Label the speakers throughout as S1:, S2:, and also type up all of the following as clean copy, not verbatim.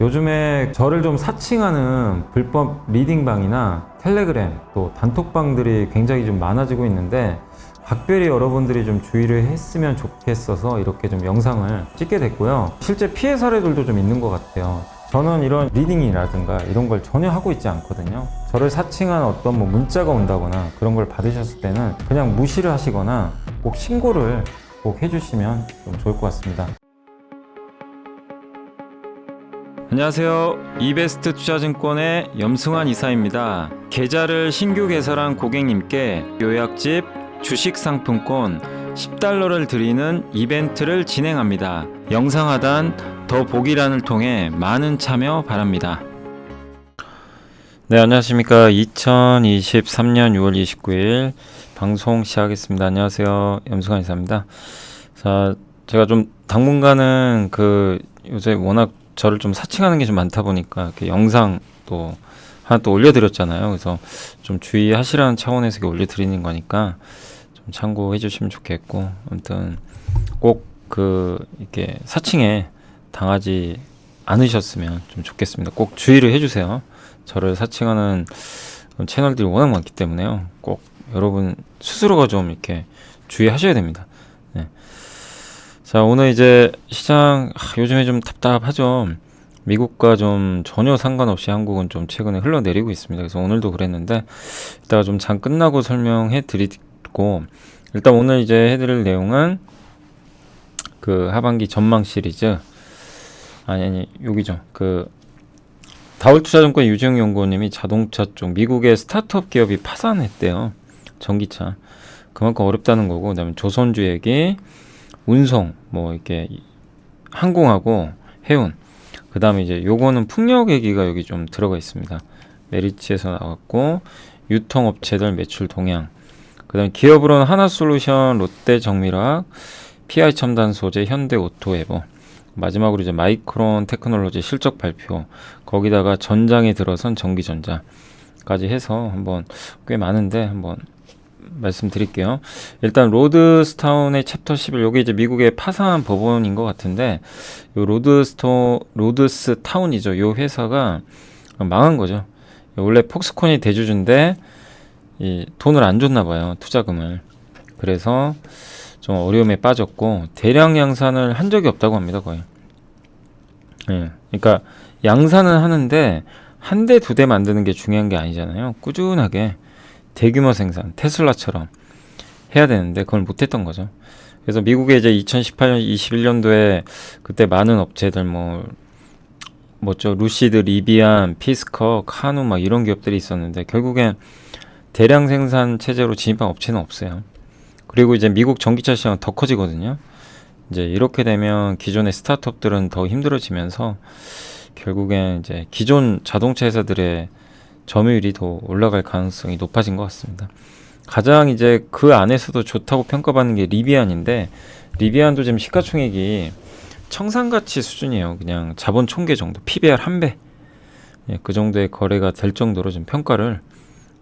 S1: 요즘에 저를 좀 사칭하는 불법 리딩방이나 텔레그램 또 단톡방들이 굉장히 좀 많아지고 있는데 각별히 여러분들이 좀 주의를 했으면 좋겠어서 이렇게 좀 영상을 찍게 됐고요. 실제 피해 사례들도 좀 있는 것 같아요. 저는 이런 리딩이라든가 이런 걸 전혀 하고 있지 않거든요. 저를 사칭한 어떤 문자가 온다거나 그런 걸 받으셨을 때는 그냥 무시를 하시거나 꼭 신고를 꼭 해주시면 좀 좋을 것 같습니다.
S2: 안녕하세요. 이베스트 투자증권의 염승환 이사입니다. 계좌를 신규 개설한 고객님께 요약집 주식 상품권 10달러를 드리는 이벤트를 진행합니다. 영상 하단 더 보기란을 통해 많은 참여 바랍니다. 네, 안녕하십니까. 2023년 6월 29일 방송 시작하겠습니다. 안녕하세요. 염승환 이사입니다. 자, 제가 좀 당분간은 요새 워낙 저를 좀 사칭하는 게 좀 많다 보니까 이렇게 영상 또 하나 또 올려드렸잖아요. 그래서 좀 주의하시라는 차원에서 올려드리는 거니까 좀 참고해 주시면 좋겠고, 아무튼 꼭 이렇게 사칭에 당하지 않으셨으면 좀 좋겠습니다. 꼭 주의를 해주세요. 저를 사칭하는 채널들이 워낙 많기 때문에요. 꼭 여러분 스스로가 좀 이렇게 주의하셔야 됩니다. 네. 자, 오늘 이제 시장 요즘에 좀 답답하죠. 미국과 좀 전혀 상관없이 한국은 좀 최근에 흘러내리고 있습니다. 그래서 오늘도 그랬는데 이따가 좀 장 끝나고 설명해 드리고, 일단 오늘 이제 해드릴 내용은 하반기 전망 시리즈 여기죠. 다울투자증권 유지영 연구원님이 자동차 쪽 미국의 스타트업 기업이 파산했대요. 전기차 그만큼 어렵다는 거고, 그다음에 조선주 얘기, 운송, 이렇게 항공하고 해운, 그 다음에 이제 요거는 풍력 얘기가 여기 좀 들어가 있습니다. 메리츠에서 나왔고, 유통업체들 매출 동향, 그 다음에 기업으로는 하나솔루션, 롯데정밀화학, PI첨단소재, 현대오토에버, 마지막으로 이제 마이크론 테크놀로지 실적 발표, 거기다가 전장에 들어선 전기전자까지 해서 한번 꽤 많은데 한번 말씀드릴게요. 일단 로드스타운의 챕터 11, 요게 이제 미국의 파산 법원인 것 같은데, 요 로드스타운이죠. 요 회사가 망한 거죠. 원래 폭스콘이 대주주인데 이 돈을 안 줬나 봐요. 투자금을. 그래서 좀 어려움에 빠졌고, 대량 양산을 한 적이 없다고 합니다. 거의. 예. 그러니까 양산은 하는데 한 대, 두 대 만드는 게 중요한 게 아니잖아요. 꾸준하게 대규모 생산, 테슬라처럼 해야 되는데 그걸 못했던 거죠. 그래서 미국에 이제 2018년, 21년도에 그때 많은 업체들 루시드, 리비안, 피스커, 카누 이런 기업들이 있었는데 결국엔 대량 생산 체제로 진입한 업체는 없어요. 그리고 이제 미국 전기차 시장은 더 커지거든요. 이제 이렇게 되면 기존의 스타트업들은 더 힘들어지면서 결국엔 이제 기존 자동차 회사들의 점유율이 더 올라갈 가능성이 높아진 것 같습니다. 가장 이제 그 안에서도 좋다고 평가받는 게 리비안인데, 리비안도 지금 시가총액이 청산가치 수준이에요. 그냥 자본 총계 정도, PBR 1배, 예, 그 정도의 거래가 될 정도로 지금 평가를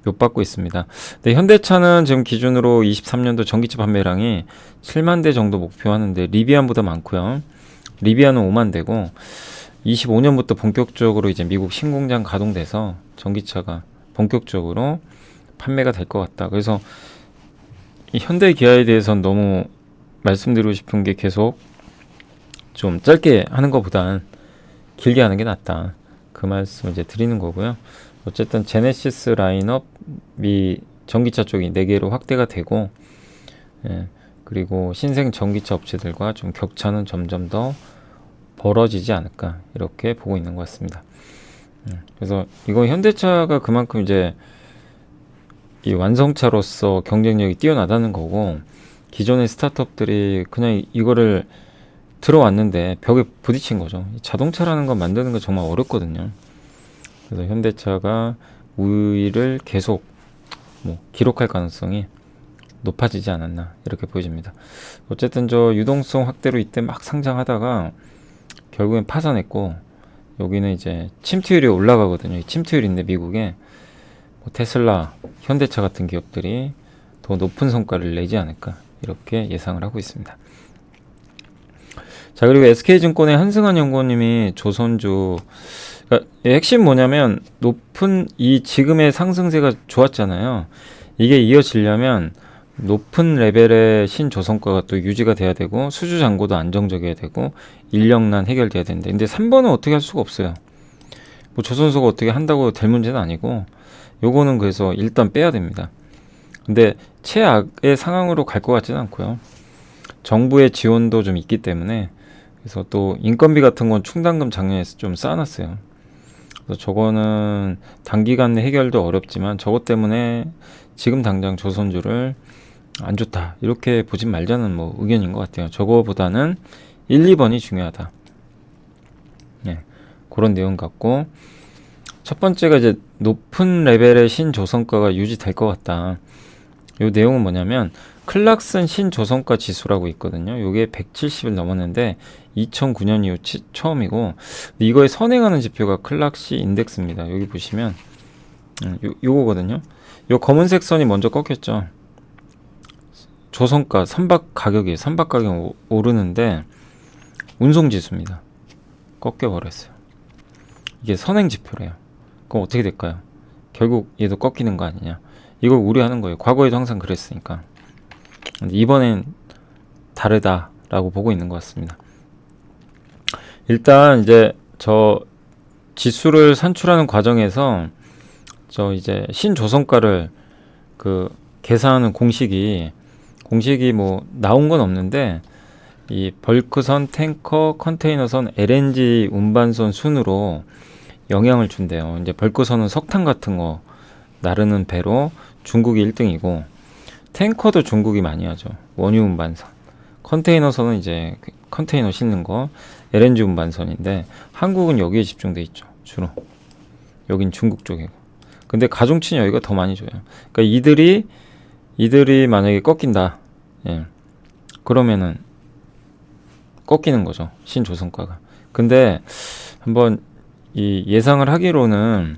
S2: 못 받고 있습니다. 근데 현대차는 지금 기준으로 23년도 전기차 판매량이 7만 대 정도 목표하는데 리비안보다 많고요. 리비안은 5만 대고, 25년부터 본격적으로 이제 미국 신공장 가동돼서 전기차가 본격적으로 판매가 될 것 같다. 그래서 이 현대 기아에 대해서는 너무 말씀드리고 싶은 게 계속 좀 짧게 하는 것보단 길게 하는 게 낫다. 그 말씀을 이제 드리는 거고요. 어쨌든 제네시스 라인업이 전기차 쪽이 4개로 확대가 되고, 예, 그리고 신생 전기차 업체들과 좀 격차는 점점 더 벌어지지 않을까, 이렇게 보고 있는 것 같습니다. 그래서 이거 현대차가 그만큼 이제 이 완성차로서 경쟁력이 뛰어나다는 거고, 기존의 스타트업들이 그냥 이거를 들어왔는데 벽에 부딪힌 거죠. 자동차라는 거 만드는 거 정말 어렵거든요. 그래서 현대차가 우위를 계속 기록할 가능성이 높아지지 않았나, 이렇게 보여집니다. 어쨌든 저 유동성 확대로 이때 막 상장하다가 결국엔 파산했고, 여기는 이제 침투율이 올라가거든요. 침투율인데 미국에 테슬라, 현대차 같은 기업들이 더 높은 성과를 내지 않을까, 이렇게 예상을 하고 있습니다. 자, 그리고 SK증권의 한승환 연구원님이 조선주, 그러니까 핵심 뭐냐면 높은 이 지금의 상승세가 좋았잖아요. 이게 이어지려면 높은 레벨의 신조선가가 또 유지가 돼야 되고 수주 잔고도 안정적이어야 되고 인력난 해결돼야 되는데, 근데 3번은 어떻게 할 수가 없어요. 뭐 조선소가 어떻게 한다고 될 문제는 아니고, 요거는 그래서 일단 빼야 됩니다. 근데 최악의 상황으로 갈 것 같지는 않고요. 정부의 지원도 좀 있기 때문에, 그래서 또 인건비 같은 건 충당금 작년에 좀 쌓아놨어요. 그래서 저거는 단기간 내 해결도 어렵지만 저것 때문에 지금 당장 조선주를 안 좋다 이렇게 보진 말자는 뭐 의견인 것 같아요. 저거보다는 1, 2번이 중요하다. 네, 그런 내용 같고, 첫 번째가 이제 높은 레벨의 신조선가가 유지될 것 같다. 요 내용은 뭐냐면 클락슨 신조선가 지수라고 있거든요. 요게 170을 넘었는데 2009년 이후 처음이고, 이거에 선행하는 지표가 클락시 인덱스입니다. 여기 보시면 요거거든요. 요 검은색 선이 먼저 꺾였죠. 조선가 선박 가격이 오르는데 운송지수입니다. 꺾여버렸어요. 이게 선행 지표래요. 그럼 어떻게 될까요? 결국 얘도 꺾이는 거 아니냐, 이걸 우려하는 거예요. 과거에도 항상 그랬으니까. 근데 이번엔 다르다라고 보고 있는 것 같습니다. 일단 이제 저 지수를 산출하는 과정에서 저 이제 신조선가를 그 계산하는 공식이 뭐 나온 건 없는데, 이 벌크선, 탱커, 컨테이너선, LNG 운반선 순으로 영향을 준대요. 이제 벌크선은 석탄 같은 거 나르는 배로 중국이 1등이고, 탱커도 중국이 많이 하죠. 원유 운반선. 컨테이너선은 이제 컨테이너 싣는 거, LNG 운반선인데 한국은 여기에 집중돼 있죠. 주로. 여긴 중국 쪽이고. 근데 가중치는 여기가 더 많이 줘요. 그러니까 이들이 만약에 꺾인다, 예, 그러면은 꺾이는 거죠, 신조선가가. 근데 한번 이 예상을 하기로는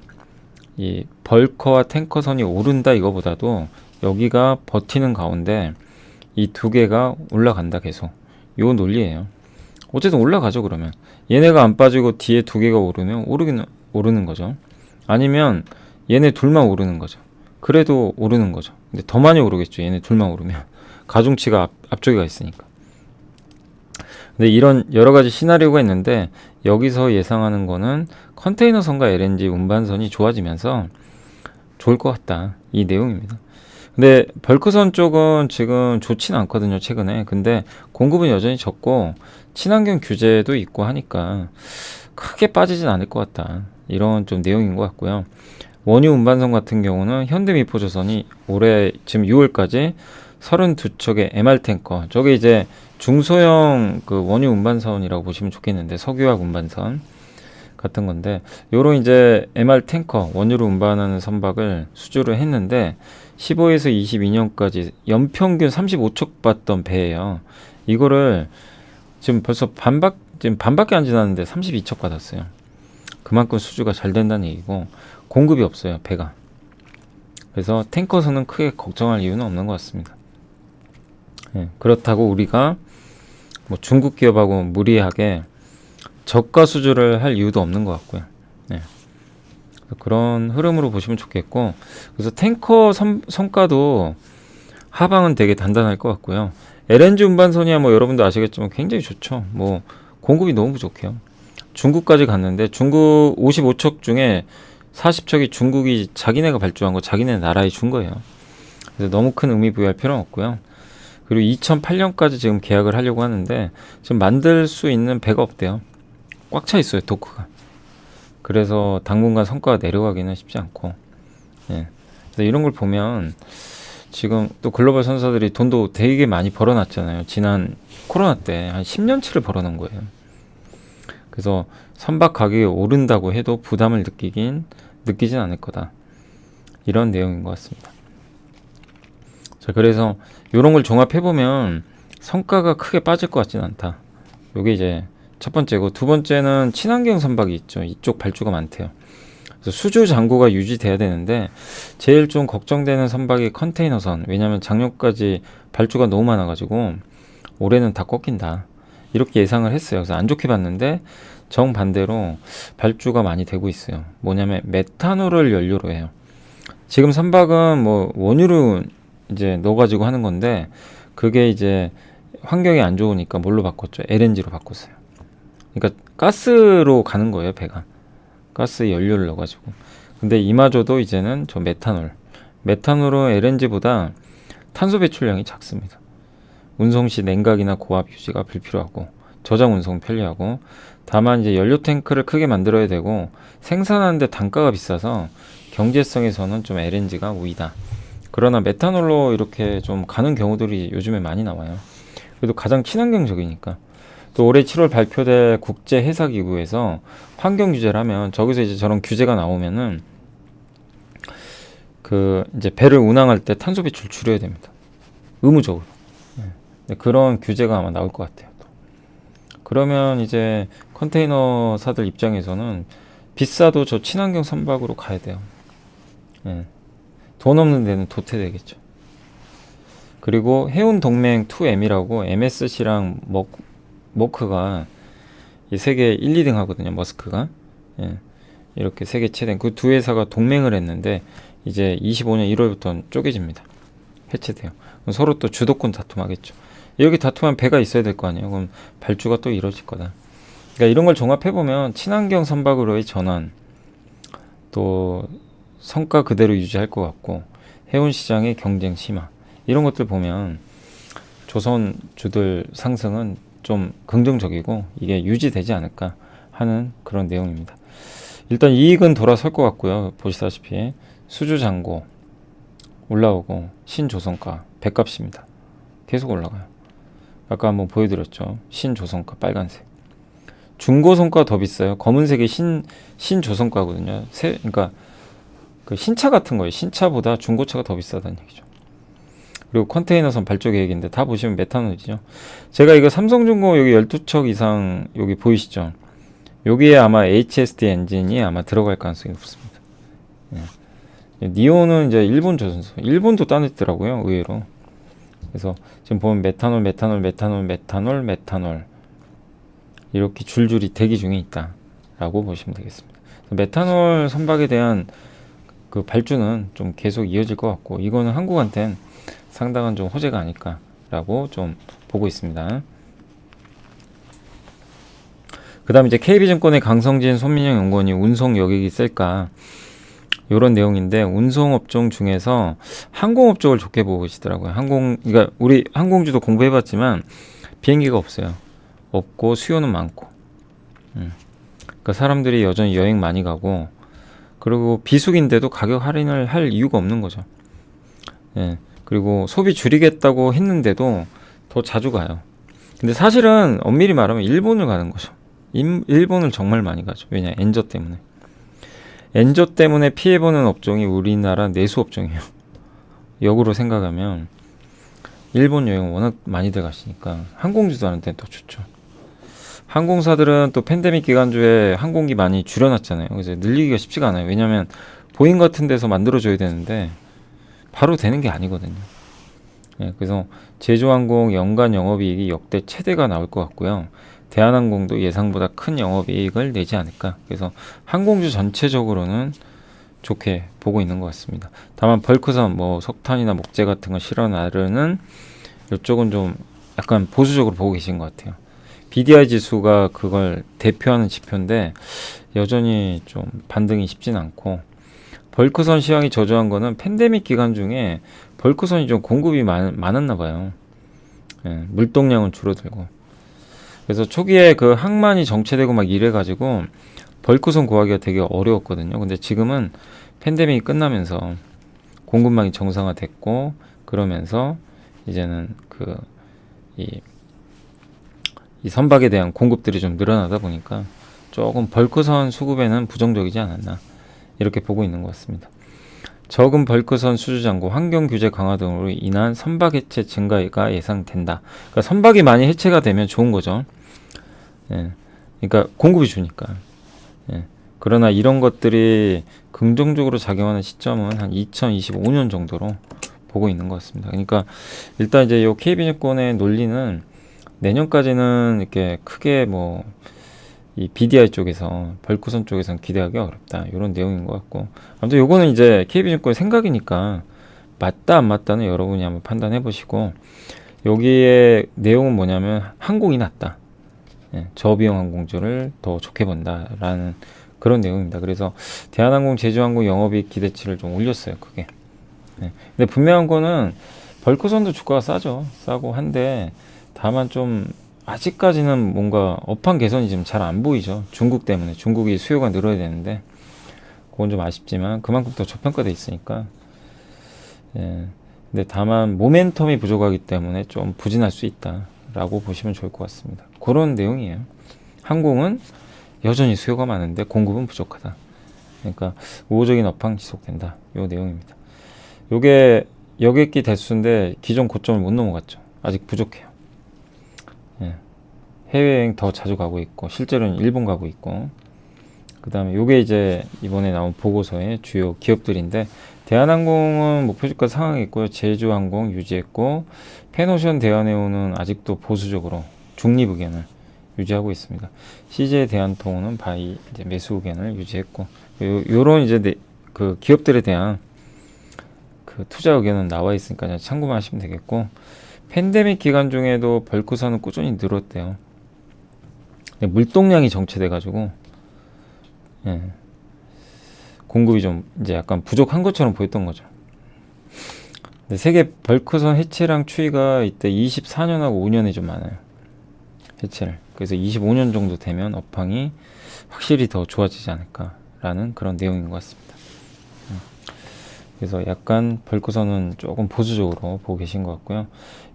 S2: 이 벌커와 탱커선이 오른다 이거보다도 여기가 버티는 가운데 이 두 개가 올라간다 계속, 요 논리예요. 어쨌든 올라가죠. 그러면 얘네가 안 빠지고 뒤에 두 개가 오르면 오르는 거죠. 아니면 얘네 둘만 오르는 거죠. 그래도 오르는 거죠. 근데 더 많이 오르겠죠. 얘네 둘만 오르면 가중치가 앞쪽에 가 있으니까. 근데 이런 여러 가지 시나리오가 있는데, 여기서 예상하는 거는 컨테이너선과 LNG 운반선이 좋아지면서 좋을 것 같다, 이 내용입니다. 근데 벌크선 쪽은 지금 좋진 않거든요, 최근에. 근데 공급은 여전히 적고 친환경 규제도 있고 하니까 크게 빠지진 않을 것 같다, 이런 좀 내용인 것 같고요. 원유 운반선 같은 경우는 현대미포조선이 올해 지금 6월까지 32척의 MR탱커, 저게 이제 중소형 그 원유 운반선이라고 보시면 좋겠는데, 석유화학 운반선 같은 건데, 요런 이제 MR탱커 원유를 운반하는 선박을 수주를 했는데 15에서 22년까지 연평균 35척 받던 배예요. 이거를 지금 벌써 반밖에 안 지났는데 32척 받았어요. 그만큼 수주가 잘 된다는 얘기고, 공급이 없어요, 배가. 그래서 탱커선은 크게 걱정할 이유는 없는 것 같습니다. 예, 그렇다고 우리가 뭐 중국 기업하고 무리하게 저가 수주를 할 이유도 없는 것 같고요. 예, 그런 흐름으로 보시면 좋겠고, 그래서 탱커 성과도 하방은 되게 단단할 것 같고요. LNG 운반선이야 뭐 여러분도 아시겠지만 굉장히 좋죠. 뭐 공급이 너무 부족해요. 중국까지 갔는데 중국 55척 중에 40척이 중국이 자기네가 발주한 거 자기네 나라에 준 거예요. 그래서 너무 큰 의미 부여할 필요는 없고요. 그리고 2008년까지 지금 계약을 하려고 하는데 지금 만들 수 있는 배가 없대요. 꽉 차 있어요, 도크가. 그래서 당분간 성과가 내려가기는 쉽지 않고, 예. 그래서 이런 걸 보면 지금 또 글로벌 선사들이 돈도 되게 많이 벌어놨잖아요. 지난 코로나 때 한 10년치를 벌어놓은 거예요. 그래서 선박 가격이 오른다고 해도 부담을 느끼진 않을 거다, 이런 내용인 것 같습니다. 자, 그래서 이런 걸 종합해보면 성과가 크게 빠질 것 같지는 않다. 요게 이제 첫 번째고, 두 번째는 친환경 선박이 있죠. 이쪽 발주가 많대요. 그래서 수주 잔고가 유지돼야 되는데 제일 좀 걱정되는 선박이 컨테이너선. 왜냐하면 작년까지 발주가 너무 많아가지고 올해는 다 꺾인다. 이렇게 예상을 했어요. 그래서 안 좋게 봤는데 정반대로 발주가 많이 되고 있어요. 뭐냐면 메탄올을 연료로 해요. 지금 선박은 뭐 원유로 이제 넣어가지고 하는 건데 그게 이제 환경이 안 좋으니까 뭘로 바꿨죠? LNG로 바꿨어요. 그러니까 가스로 가는 거예요, 배가. 가스 연료를 넣어가지고. 근데 이마저도 이제는 저 메탄올은 LNG보다 탄소 배출량이 작습니다. 운송 시 냉각이나 고압 유지가 불필요하고 저장 운송 편리하고 다만 이제 연료 탱크를 크게 만들어야 되고 생산하는데 단가가 비싸서 경제성에서는 좀 LNG가 우위다. 그러나 메탄올로 이렇게 좀 가는 경우들이 요즘에 많이 나와요. 그래도 가장 친환경적이니까. 또 올해 7월 발표될 국제해사기구에서 환경 규제를 하면 저기서 이제 저런 규제가 나오면은 그 이제 배를 운항할 때 탄소 배출 줄여야 됩니다. 의무적으로. 네, 그런 규제가 아마 나올 것 같아요. 또. 그러면 이제 컨테이너사들 입장에서는 비싸도 저 친환경 선박으로 가야 돼요. 네. 돈 없는 데는 도태되겠죠. 그리고 해운 동맹 2M이라고 MSC랑 머크가 이 세계 1, 2등 하거든요. 머스크가. 예. 이렇게 세계 최대 그 두 회사가 동맹을 했는데 이제 25년 1월부터 쪼개집니다. 해체돼요. 그럼 서로 또 주도권 다툼하겠죠. 이렇게 다툼하면 배가 있어야 될 거 아니에요. 그럼 발주가 또 이루어질 거다. 그러니까 이런 걸 종합해 보면 친환경 선박으로의 전환, 또 성과 그대로 유지할 것 같고 해운 시장의 경쟁 심화 이런 것들 보면 조선주들 상승은 좀 긍정적이고 이게 유지되지 않을까 하는 그런 내용입니다. 일단 이익은 돌아설 것 같고요. 보시다시피 수주잔고 올라오고 신조선가 배값입니다. 계속 올라가요. 아까 한번 보여드렸죠. 신조선가 빨간색. 중고선가 더 비싸요. 검은색이 신조선가거든요. 그러니까 그 신차 같은 거예요. 신차보다 중고차가 더 비싸다는 얘기죠. 그리고 컨테이너선 발주 계획인데 다 보시면 메탄올이죠. 제가 이거 삼성중공 여기 12척 이상 여기 보이시죠? 여기에 아마 HSD 엔진이 아마 들어갈 가능성이 높습니다. 예. 니온은 이제 일본 조선소. 일본도 따냈더라고요. 의외로. 그래서 지금 보면 메탄올 이렇게 줄줄이 대기 중에 있다라고 보시면 되겠습니다. 메탄올 선박에 대한 그 발주는 좀 계속 이어질 것 같고 이거는 한국한테는 상당한 좀 호재가 아닐까라고 좀 보고 있습니다. 그 다음에 이제 KB증권의 강성진 손민영 연구원이 운송 여객이 셀까 이런 내용인데 운송업종 중에서 항공업종을 좋게 보고 계시더라고요. 그러니까 우리 항공주도 공부해봤지만 비행기가 없어요. 없고 수요는 많고, 그러니까 사람들이 여전히 여행 많이 가고, 그리고 비수기인데도 가격 할인을 할 이유가 없는 거죠. 예. 그리고 소비 줄이겠다고 했는데도 더 자주 가요. 근데 사실은 엄밀히 말하면 일본을 가는 거죠. 일본을 정말 많이 가죠. 왜냐? 엔저 때문에. 엔저 때문에 피해보는 업종이 우리나라 내수 업종이에요. 역으로 생각하면 일본 여행 워낙 많이들 가시니까 항공주도 하는 데는 더 좋죠. 항공사들은 또 팬데믹 기간주에 항공기 많이 줄여놨잖아요. 그래서 늘리기가 쉽지가 않아요. 왜냐하면 보잉 같은 데서 만들어줘야 되는데 바로 되는 게 아니거든요. 예, 그래서 제주항공 연간 영업이익이 역대 최대가 나올 것 같고요. 대한항공도 예상보다 큰 영업이익을 내지 않을까. 그래서 항공주 전체적으로는 좋게 보고 있는 것 같습니다. 다만 벌크선, 뭐 석탄이나 목재 같은 거 실어 나르는 이쪽은 좀 약간 보수적으로 보고 계신 것 같아요. BDI 지수가 그걸 대표하는 지표인데 여전히 좀 반등이 쉽진 않고 벌크선 시황이 저조한 거는 팬데믹 기간 중에 벌크선이 좀 공급이 많았나 봐요. 예, 물동량은 줄어들고. 그래서 초기에 그 항만이 정체되고 막 이래가지고 벌크선 구하기가 되게 어려웠거든요. 근데 지금은 팬데믹이 끝나면서 공급망이 정상화됐고 그러면서 이제는 이 선박에 대한 공급들이 좀 늘어나다 보니까 조금 벌크선 수급에는 부정적이지 않았나 이렇게 보고 있는 것 같습니다. 적은 벌크선 수주잔고 환경 규제 강화 등으로 인한 선박 해체 증가가 예상된다. 그러니까 선박이 많이 해체가 되면 좋은 거죠. 예. 그러니까 공급이 주니까. 예. 그러나 이런 것들이 긍정적으로 작용하는 시점은 한 2025년 정도로 보고 있는 것 같습니다. 그러니까 일단 이제 요 KB증권의 논리는 내년까지는 이렇게 크게 뭐 이 BDI 쪽에서 벌크선 쪽에서는 기대하기 어렵다 이런 내용인 것 같고, 아무튼 요거는 이제 KB증권의 생각이니까 맞다 안 맞다는 여러분이 한번 판단해 보시고, 여기에 내용은 뭐냐면 항공이 낫다, 저비용 항공주를 더 좋게 본다라는 그런 내용입니다. 그래서 대한항공, 제주항공 영업이익 기대치를 좀 올렸어요, 크게. 근데 분명한 거는 벌크선도 주가가 싸고 한데, 다만 좀 아직까지는 뭔가 업황 개선이 지금 잘 안 보이죠. 중국 때문에. 중국이 수요가 늘어야 되는데 그건 좀 아쉽지만 그만큼 더 저평가돼 있으니까. 근데 다만 모멘텀이 부족하기 때문에 좀 부진할 수 있다라고 보시면 좋을 것 같습니다. 그런 내용이에요. 항공은 여전히 수요가 많은데 공급은 부족하다. 그러니까 우호적인 업황 지속된다. 요 내용입니다. 요게 여객기 대수인데 기존 고점을 못 넘어갔죠. 아직 부족해요. 해외여행 더 자주 가고 있고, 실제로는 일본 가고 있고, 그 다음에 요게 이제 이번에 나온 보고서의 주요 기업들인데, 대한항공은 목표주가 상향했고요. 제주항공 유지했고, 펜오션 대한해운은 아직도 보수적으로 중립 의견을 유지하고 있습니다. CJ 대한통운은 바이 이제 매수 의견을 유지했고, 요런 이제 그 기업들에 대한 그 투자 의견은 나와 있으니까 참고만 하시면 되겠고, 팬데믹 기간 중에도 벌크선은 꾸준히 늘었대요. 물동량이 정체돼가지고 공급이 좀 이제 약간 부족한 것처럼 보였던 거죠. 근데 세계 벌크선 해체량 추이가 이때 24년하고 5년이 좀 많아요. 해체를. 그래서 25년 정도 되면 업황이 확실히 더 좋아지지 않을까라는 그런 내용인 것 같습니다. 그래서 약간 벌크선은 조금 보수적으로 보고 계신 것 같고요.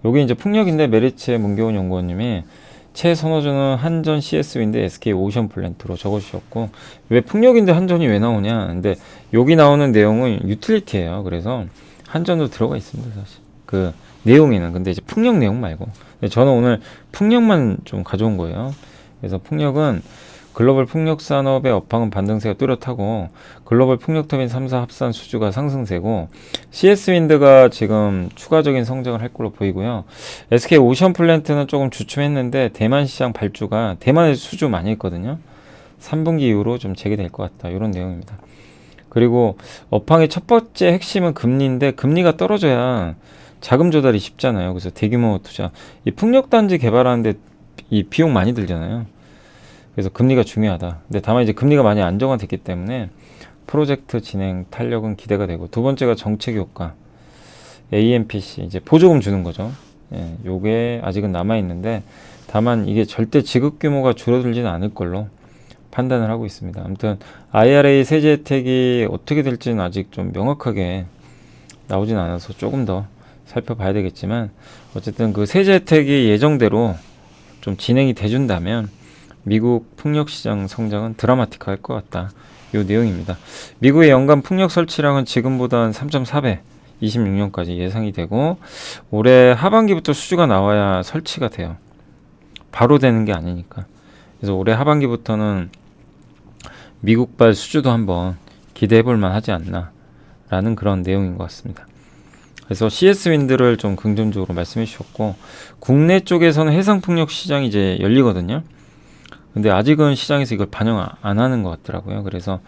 S2: 요게 이제 풍력인데, 메리츠의 문경훈 연구원님이 최선호주는 한전 CSW인데 SK 오션플랜트로 적어주셨고, 왜 풍력인데 한전이 왜 나오냐? 근데 여기 나오는 내용은 유틸리티예요. 그래서 한전도 들어가 있습니다, 사실. 그 내용에는. 근데 이제 풍력 내용 말고. 저는 오늘 풍력만 좀 가져온 거예요. 그래서 풍력은 글로벌 풍력 산업의 업황은 반등세가 뚜렷하고, 글로벌 풍력 터빈 3사 합산 수주가 상승세고, CS윈드가 지금 추가적인 성장을 할 걸로 보이고요. SK 오션 플랜트는 조금 주춤했는데 대만 시장 발주가, 대만에 수주 많이 했거든요. 3분기 이후로 좀 재개될 것 같다. 이런 내용입니다. 그리고 업황의 첫 번째 핵심은 금리인데, 금리가 떨어져야 자금 조달이 쉽잖아요. 그래서 대규모 투자, 이 풍력 단지 개발하는데 이 비용 많이 들잖아요. 그래서 금리가 중요하다. 근데 다만 이제 금리가 많이 안정화됐기 때문에 프로젝트 진행 탄력은 기대가 되고, 두 번째가 정책 효과, AMPC 이제 보조금 주는 거죠. 요게 아직은 남아 있는데, 다만 이게 절대 지급 규모가 줄어들지는 않을 걸로 판단을 하고 있습니다. 아무튼 IRA 세제 혜택이 어떻게 될지는 아직 좀 명확하게 나오진 않아서 조금 더 살펴봐야 되겠지만, 어쨌든 그 세제 혜택이 예정대로 좀 진행이 돼준다면 미국 풍력 시장 성장은 드라마틱할 것 같다. 이 내용입니다. 미국의 연간 풍력 설치량은 지금보다 한 3.4배 26년까지 예상이 되고, 올해 하반기부터 수주가 나와야 설치가 돼요. 바로 되는 게 아니니까. 그래서 올해 하반기부터는 미국발 수주도 한번 기대해 볼 만하지 않나 라는 그런 내용인 것 같습니다. 그래서 CS윈드를 좀 긍정적으로 말씀해 주셨고, 국내 쪽에서는 해상풍력 시장이 이제 열리거든요. 근데 아직은 시장에서 이걸 반영 안 하는 것 같더라고요. 그래서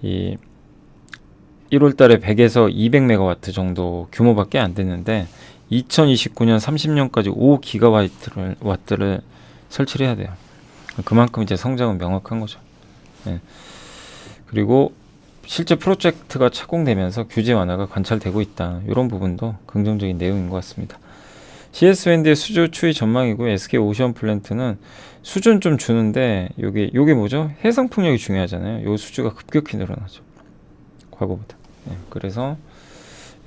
S2: 이 1월 달에 100에서 200메가와트 정도 규모밖에 안 됐는데, 2029년 30년까지 5기가와트를 설치를 해야 돼요. 그만큼 이제 성장은 명확한 거죠. 그리고 실제 프로젝트가 착공되면서 규제 완화가 관찰되고 있다. 이런 부분도 긍정적인 내용인 것 같습니다. CS윈드의 수주 추이 전망이고, SK 오션 플랜트는 수준 좀 주는데, 요게 뭐죠? 해상 풍력이 중요하잖아요. 요 수주가 급격히 늘어나죠, 과거보다. 그래서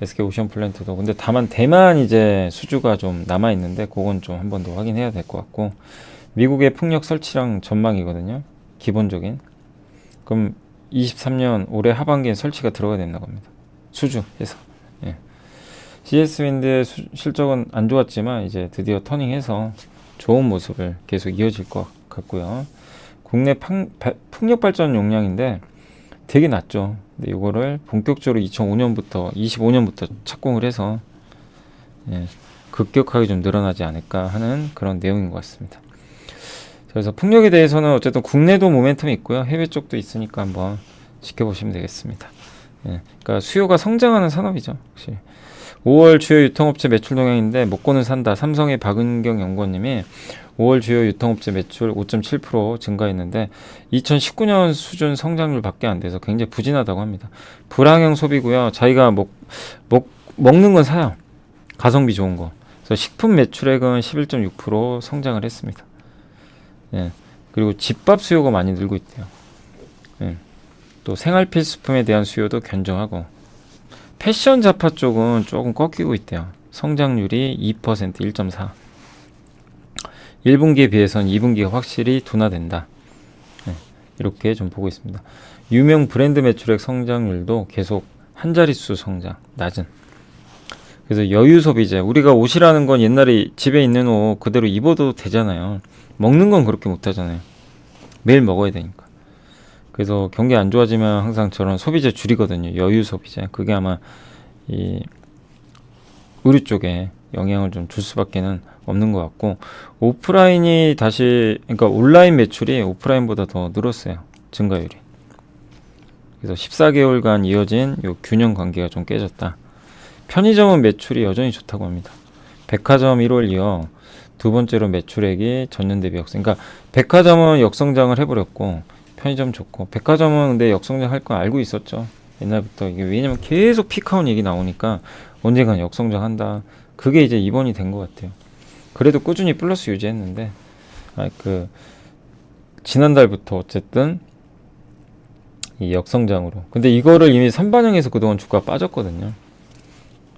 S2: SK 오션 플랜트도, 근데 다만 대만 이제 수주가 좀 남아 있는데, 그건 좀 한 번 더 확인해야 될 것 같고, 미국의 풍력 설치량 전망이거든요, 기본적인. 그럼 23년 올해 하반기에 설치가 들어가야 된다고 합니다. 수주해서. CS윈드의 실적은 안 좋았지만 이제 드디어 터닝해서 좋은 모습을 계속 이어질 것 같고요. 국내 풍력 발전 용량인데 되게 낮죠. 근데 이거를 본격적으로 25년부터 착공을 해서 급격하게 좀 늘어나지 않을까 하는 그런 내용인 것 같습니다. 그래서 풍력에 대해서는 어쨌든 국내도 모멘텀이 있고요. 해외 쪽도 있으니까 한번 지켜보시면 되겠습니다. 예, 그러니까 수요가 성장하는 산업이죠. 혹시 5월 주요 유통업체 매출 동향인데 먹고는 산다. 삼성의 박은경 연구원님이 5월 주요 유통업체 매출 5.7% 증가했는데 2019년 수준 성장률밖에 안 돼서 굉장히 부진하다고 합니다. 불황형 소비고요. 자기가 먹는 건 사요. 가성비 좋은 거. 그래서 식품 매출액은 11.6% 성장을 했습니다. 예. 그리고 집밥 수요가 많이 늘고 있대요. 예. 또 생활 필수품에 대한 수요도 견조하고 패션 잡화 쪽은 조금 꺾이고 있대요. 성장률이 2%, 1.4. 1분기에 비해서는 2분기가 확실히 둔화된다. 네, 이렇게 좀 보고 있습니다. 유명 브랜드 매출액 성장률도 계속 한 자릿수 성장, 낮은. 그래서 여유 소비재. 우리가 옷이라는 건 옛날에 집에 있는 옷 그대로 입어도 되잖아요. 먹는 건 그렇게 못 하잖아요. 매일 먹어야 되니까. 그래서 경기 안 좋아지면 항상 저런 소비재 줄이거든요. 여유 소비재. 그게 아마 이 의류 쪽에 영향을 좀 줄 수밖에는 없는 것 같고 오프라인이 다시 그러니까 온라인 매출이 오프라인보다 더 늘었어요. 증가율이. 그래서 14개월간 이어진 요 균형 관계가 좀 깨졌다. 편의점은 매출이 여전히 좋다고 합니다. 백화점 1월 이어 두 번째로 매출액이 전년 대비 역성. 그러니까 백화점은 역성장을 해버렸고 편의점 좋고 백화점은 근데 역성장 할 거 알고 있었죠. 옛날부터 이게 왜냐면 계속 피크아웃 얘기 나오니까 언젠간 역성장 한다. 그게 이제 이번이 된 것 같아요. 그래도 꾸준히 플러스 유지했는데 지난달부터 어쨌든 이 역성장으로. 근데 이거를 이미 선반영해서 그동안 주가가 빠졌거든요.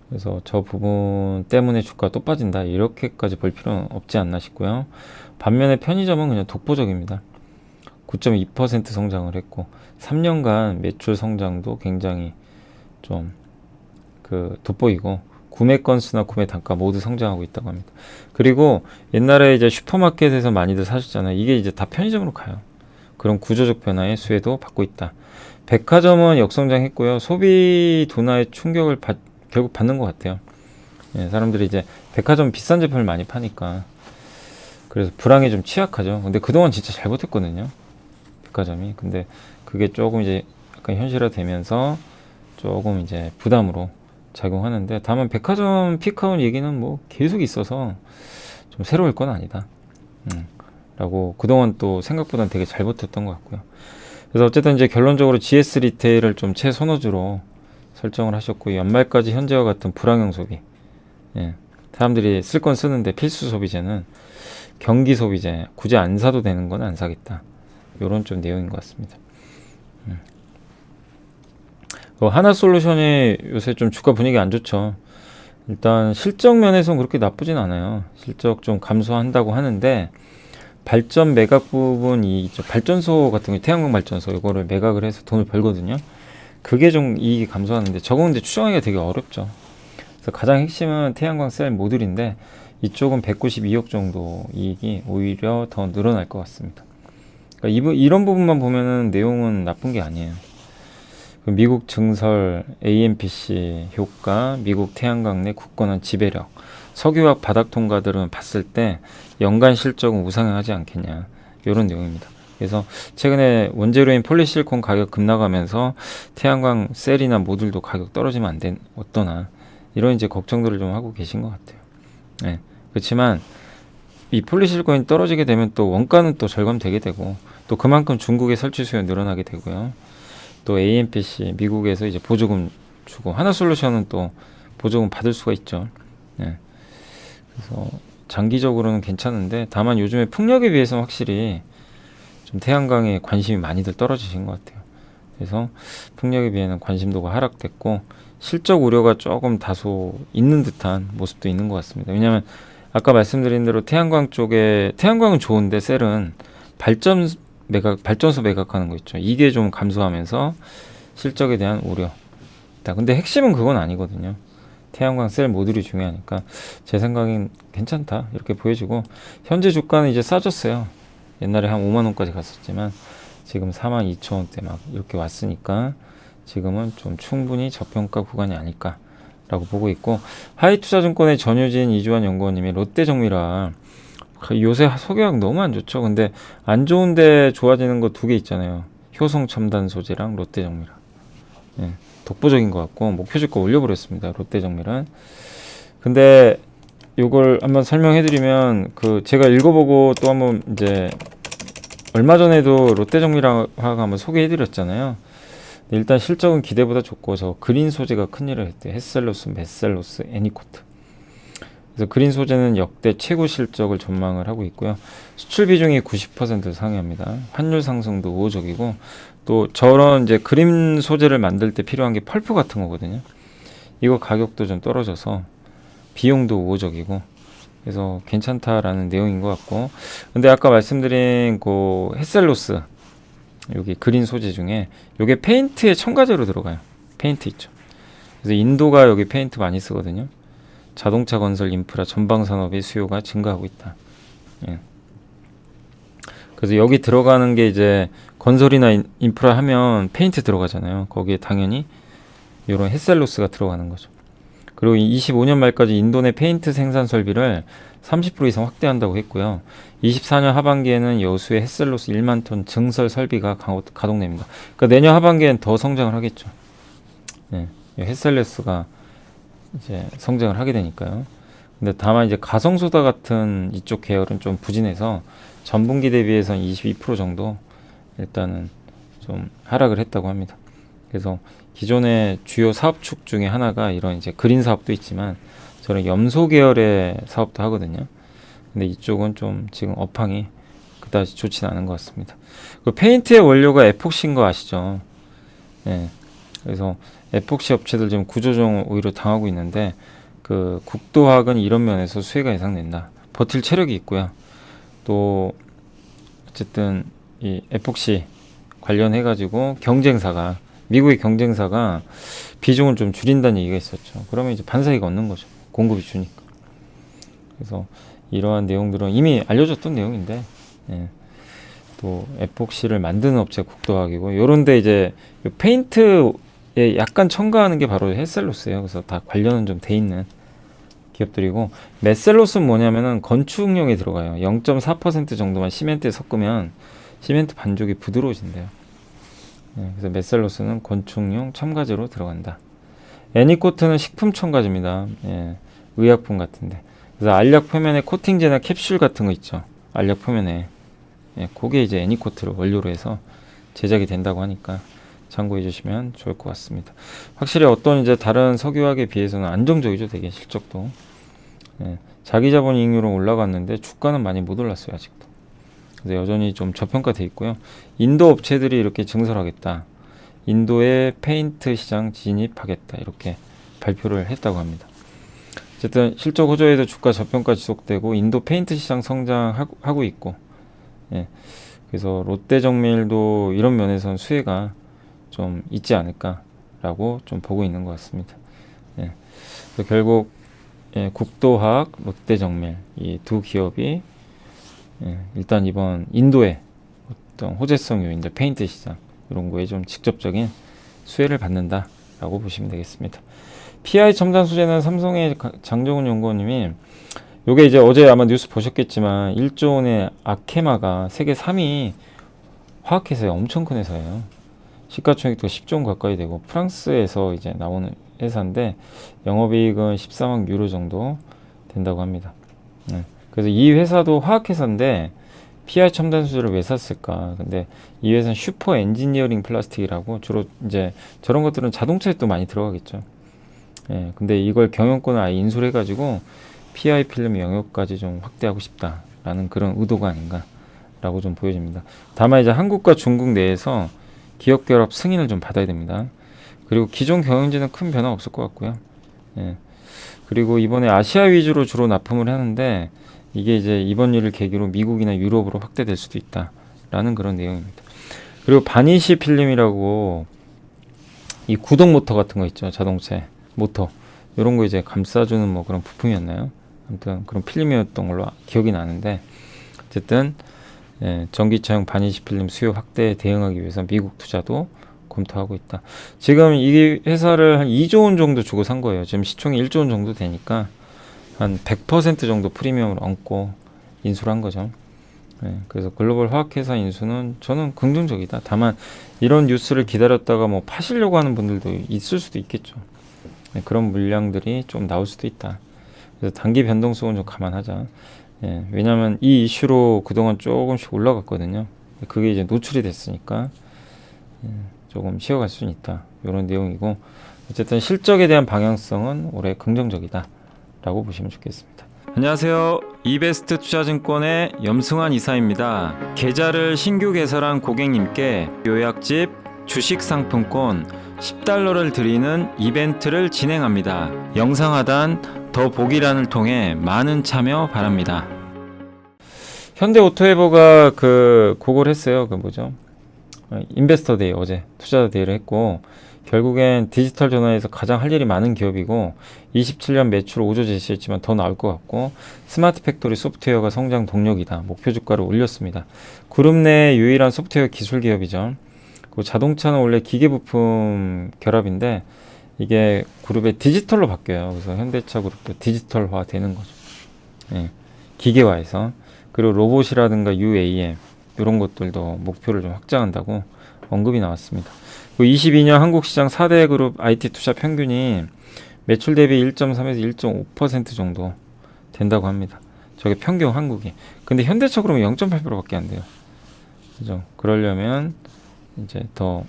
S2: 그래서 저 부분 때문에 주가가 또 빠진다. 이렇게까지 볼 필요는 없지 않나 싶고요. 반면에 편의점은 그냥 독보적입니다. 9.2% 성장을 했고 3년간 매출 성장도 굉장히 좀 돋보이고 구매 건수나 구매 단가 모두 성장하고 있다고 합니다. 그리고 옛날에 이제 슈퍼마켓에서 많이들 사셨잖아요. 이게 이제 다 편의점으로 가요. 그런 구조적 변화의 수혜도 받고 있다. 백화점은 역성장했고요. 소비 둔화의 충격을 결국 받는 것 같아요. 예, 사람들이 이제 백화점 비싼 제품을 많이 파니까 그래서 불황에 좀 취약하죠. 근데 그동안 진짜 잘 버텼거든요. 백화점이. 근데 그게 조금 이제 약간 현실화되면서 조금 이제 부담으로 작용하는데 다만 백화점 피크아웃 얘기는 뭐 계속 있어서 좀 새로울 건 아니다. 라고 그동안 또 생각보다는 되게 잘 버텼던 것 같고요. 그래서 어쨌든 이제 결론적으로 GS 리테일을 좀 최선호주로 설정을 하셨고 연말까지 현재와 같은 불황형 소비. 예. 사람들이 쓸 건 쓰는데 필수 소비재는 경기 소비재 굳이 안 사도 되는 건 안 사겠다. 요런 좀 내용인 것 같습니다. 하나솔루션이 요새 좀 주가 분위기 안 좋죠. 일단 실적 면에서는 그렇게 나쁘진 않아요. 실적 좀 감소한다고 하는데 발전 매각 부분이 발전소 같은 거 태양광 발전소 이거를 매각을 해서 돈을 벌거든요. 그게 좀 이익이 감소하는데 저건 근데 추정하기가 되게 어렵죠. 그래서 가장 핵심은 태양광 셀 모듈인데 이쪽은 192억 정도 이익이 오히려 더 늘어날 것 같습니다. 그러니까 이런 부분만 보면은 내용은 나쁜 게 아니에요. 미국 증설, AMPC 효과, 미국 태양광 내 굳건한 지배력, 석유화학 바닥 통과들은 봤을 때 연간 실적은 우상향하지 않겠냐 이런 내용입니다. 그래서 최근에 원재료인 폴리실콘 가격 급락하면서 태양광 셀이나 모듈도 가격 떨어지면 안 된 어떠나 이런 이제 걱정들을 좀 하고 계신 것 같아요. 네. 그렇지만 이 폴리실콘이 떨어지게 되면 또 원가는 또 절감되게 되고 또 그만큼 중국의 설치 수요 늘어나게 되고요. 또 AMPC 미국에서 이제 보조금 주고 하나솔루션은 또 보조금 받을 수가 있죠. 네. 그래서 장기적으로는 괜찮은데 다만 요즘에 풍력에 비해서는 확실히 좀 태양광에 관심이 많이들 떨어지신 것 같아요. 그래서 풍력에 비해는 관심도가 하락됐고 실적 우려가 조금 다소 있는 듯한 모습도 있는 것 같습니다. 왜냐하면 아까 말씀드린 대로 태양광 쪽에 태양광은 좋은데 셀은 발전소 매각하는 거 있죠. 이게 좀 감소하면서 실적에 대한 우려. 근데 핵심은 그건 아니거든요. 태양광 셀 모듈이 중요하니까 제 생각엔 괜찮다 이렇게 보여지고 현재 주가는 이제 싸졌어요. 옛날에 한 5만 원까지 갔었지만 지금 42,000원대 막 이렇게 왔으니까 지금은 좀 충분히 저평가 구간이 아닐까 라고 보고 있고, 하이투자증권의 전유진 이주환 연구원님이 롯데정밀화 요새 석유화학 너무 안 좋죠. 근데 안 좋은데 좋아지는 거 두 개 있잖아요. 효성첨단 소재랑 롯데정밀화. 예, 독보적인 것 같고 목표주가 올려버렸습니다. 롯데정밀은. 근데 요걸 한번 설명해드리면 그 제가 읽어보고 또 한번 이제 얼마 전에도 롯데정밀화학 한번 소개해드렸잖아요. 일단 실적은 기대보다 좋고 저 그린 소재가 큰일을 했대. 햇셀로스, 메셀로스, 애니코트. 그래서 그린 소재는 역대 최고 실적을 전망을 하고 있고요. 수출 비중이 90% 상회합니다. 환율 상승도 우호적이고 또 저런 이제 그린 소재를 만들 때 필요한 게 펄프 같은 거거든요. 이거 가격도 좀 떨어져서 비용도 우호적이고 그래서 괜찮다라는 내용인 것 같고, 근데 아까 말씀드린 그 햇셀로스 여기 그린 소재 중에 요게 페인트에 첨가제로 들어가요. 페인트 있죠. 그래서 인도가 여기 페인트 많이 쓰거든요. 자동차 건설 인프라 전방 산업의 수요가 증가하고 있다. 예. 그래서 여기 들어가는 게 이제 건설이나 인프라 하면 페인트 들어가잖아요. 거기에 당연히 이런 햇셀로스가 들어가는 거죠. 그리고 25년 말까지 인도 내 페인트 생산 설비를 30% 이상 확대한다고 했고요. 24년 하반기에는 여수의 햇셀로스 1만 톤 증설 설비가 가동됩니다. 그러니까 내년 하반기엔 더 성장을 하겠죠. 예. 햇셀로스가 이제 성장을 하게 되니까요. 근데 다만 이제 가성소다 같은 이쪽 계열은 좀 부진해서 전분기 대비해서는 22% 정도 일단은 좀 하락을 했다고 합니다. 그래서 기존의 주요 사업축 중에 하나가 이런 이제 그린 사업도 있지만 저는 염소 계열의 사업도 하거든요. 근데 이쪽은 좀 지금 업황이 그다지 좋지는 않은 것 같습니다. 그 페인트의 원료가 에폭시인 거 아시죠? 네. 그래서 에폭시 업체들 지금 구조조정 오히려 당하고 있는데 그 국도화학은 이런 면에서 수혜가 예상된다. 버틸 체력이 있고요. 또 어쨌든 이 에폭시 관련해 가지고 경쟁사가 미국의 경쟁사가 비중을 좀 줄인다는 얘기가 있었죠. 그러면 이제 반사이가 없는 거죠. 공급이 주니까. 그래서 이러한 내용들은 이미 알려졌던 내용인데 예. 또 에폭시를 만드는 업체 국도화학이고 이런데 이제 페인트에 약간 첨가하는 게 바로 햇셀로스예요. 그래서 다 관련은 좀 돼 있는 기업들이고, 메셀로스는 뭐냐면은 건축용에 들어가요. 0.4% 정도만 시멘트에 섞으면 시멘트 반죽이 부드러워진대요. 예, 그래서 메셀로스는 건축용 첨가제로 들어간다. 애니코트는 식품 첨가제입니다. 예, 의약품 같은데. 그래서 알약 표면에 코팅제나 캡슐 같은 거 있죠. 알약 표면에. 예, 그게 이제 애니코트를 원료로 해서 제작이 된다고 하니까 참고해 주시면 좋을 것 같습니다. 확실히 어떤 이제 다른 석유화학에 비해서는 안정적이죠. 되게 실적도. 예, 자기 자본 이익률은 올라갔는데 주가는 많이 못 올랐어요. 아직도. 그래서 여전히 좀 저평가돼 있고요. 인도 업체들이 이렇게 증설하겠다. 인도의 페인트 시장 진입하겠다. 이렇게 발표를 했다고 합니다. 어쨌든 실적 호조에도 주가 저평가 지속되고 인도 페인트 시장 성장하고 있고, 예, 그래서 롯데정밀도 이런 면에서는 수혜가 좀 있지 않을까라고 좀 보고 있는 것 같습니다. 예, 그래서 결국 예, 국도화학, 롯데정밀 이 두 기업이 예, 일단 이번 인도의 어떤 호재성 요인들, 페인트 시장 이런 거에 좀 직접적인 수혜를 받는다라고 보시면 되겠습니다. PI 첨단 소재는 삼성의 장정훈 연구원님이 요게 이제 어제 아마 뉴스 보셨겠지만 1조 원의 아케마가 세계 3위 화학회사에 엄청 큰 회사예요. 시가총액도 10조 원 가까이 되고 프랑스에서 이제 나오는 회사인데 영업이익은 14만 유로 정도 된다고 합니다. 네. 그래서 이 회사도 화학회사인데 PI 첨단 소재를 왜 샀을까? 근데 이 회사는 슈퍼 엔지니어링 플라스틱이라고 주로 이제 저런 것들은 자동차에 또 많이 들어가겠죠. 예, 근데 이걸 경영권을 아예 인수를 해가지고 PI 필름 영역까지 좀 확대하고 싶다라는 그런 의도가 아닌가라고 좀 보여집니다. 다만 이제 한국과 중국 내에서 기업 결합 승인을 좀 받아야 됩니다. 그리고 기존 경영진은 큰 변화 없을 것 같고요. 예. 그리고 이번에 아시아 위주로 주로 납품을 하는데 이게 이제 이번 일을 계기로 미국이나 유럽으로 확대될 수도 있다라는 그런 내용입니다. 그리고 바니시 필름이라고 이 구동 모터 같은 거 있죠. 자동차 모터 이런 거 이제 감싸주는 뭐 그런 부품이었나요? 아무튼 그런 필름이었던 걸로 기억이 나는데 어쨌든 예, 전기차용 바니시 필름 수요 확대에 대응하기 위해서 미국 투자도 검토하고 있다. 지금 이 회사를 한 2조 원 정도 주고 산 거예요. 지금 시총이 1조 원 정도 되니까 한 100% 정도 프리미엄을 얹고 인수를 한 거죠. 네, 그래서 글로벌 화학회사 인수는 저는 긍정적이다. 다만 이런 뉴스를 기다렸다가 뭐 파시려고 하는 분들도 있을 수도 있겠죠. 네, 그런 물량들이 좀 나올 수도 있다. 그래서 단기 변동성은 좀 감안하자. 예, 왜냐하면 이 이슈로 그동안 조금씩 올라갔거든요. 그게 이제 노출이 됐으니까 조금 쉬어갈 수는 있다. 이런 내용이고, 어쨌든 실적에 대한 방향성은 올해 긍정적이다 라고 보시면 좋겠습니다. 안녕하세요. 이베스트 투자증권의 염승환 이사입니다. 계좌를 신규 개설한 고객님께 요약집 주식 상품권 10달러를 드리는 이벤트를 진행합니다. 영상 하단 더 보기란을 통해 많은 참여 바랍니다. 현대오토에버가 그걸 했어요. 그 뭐죠? 인베스터 데이, 어제 투자 데이를 했고, 결국엔 디지털 전환에서 가장 할 일이 많은 기업이고 27년 매출 5조 제시했지만 더 나올 것 같고, 스마트 팩토리 소프트웨어가 성장 동력이다. 목표 주가를 올렸습니다. 그룹 내 유일한 소프트웨어 기술 기업이죠. 그 자동차는 원래 기계 부품 결합인데 이게 그룹의 디지털로 바뀌어요. 그래서 현대차 그룹도 디지털화 되는 거죠. 예, 기계화해서. 그리고 로봇이라든가 UAM 이런 것들도 목표를 좀 확장한다고 언급이 나왔습니다. 22년 한국 시장 4대 그룹 IT 투자 평균이 매출 대비 1.3에서 1.5% 정도 된다고 합니다. 저게 평균 한국이. 근데 현대차 그러면 0.8%밖에 안 돼요. 그죠? 그러려면 이제 더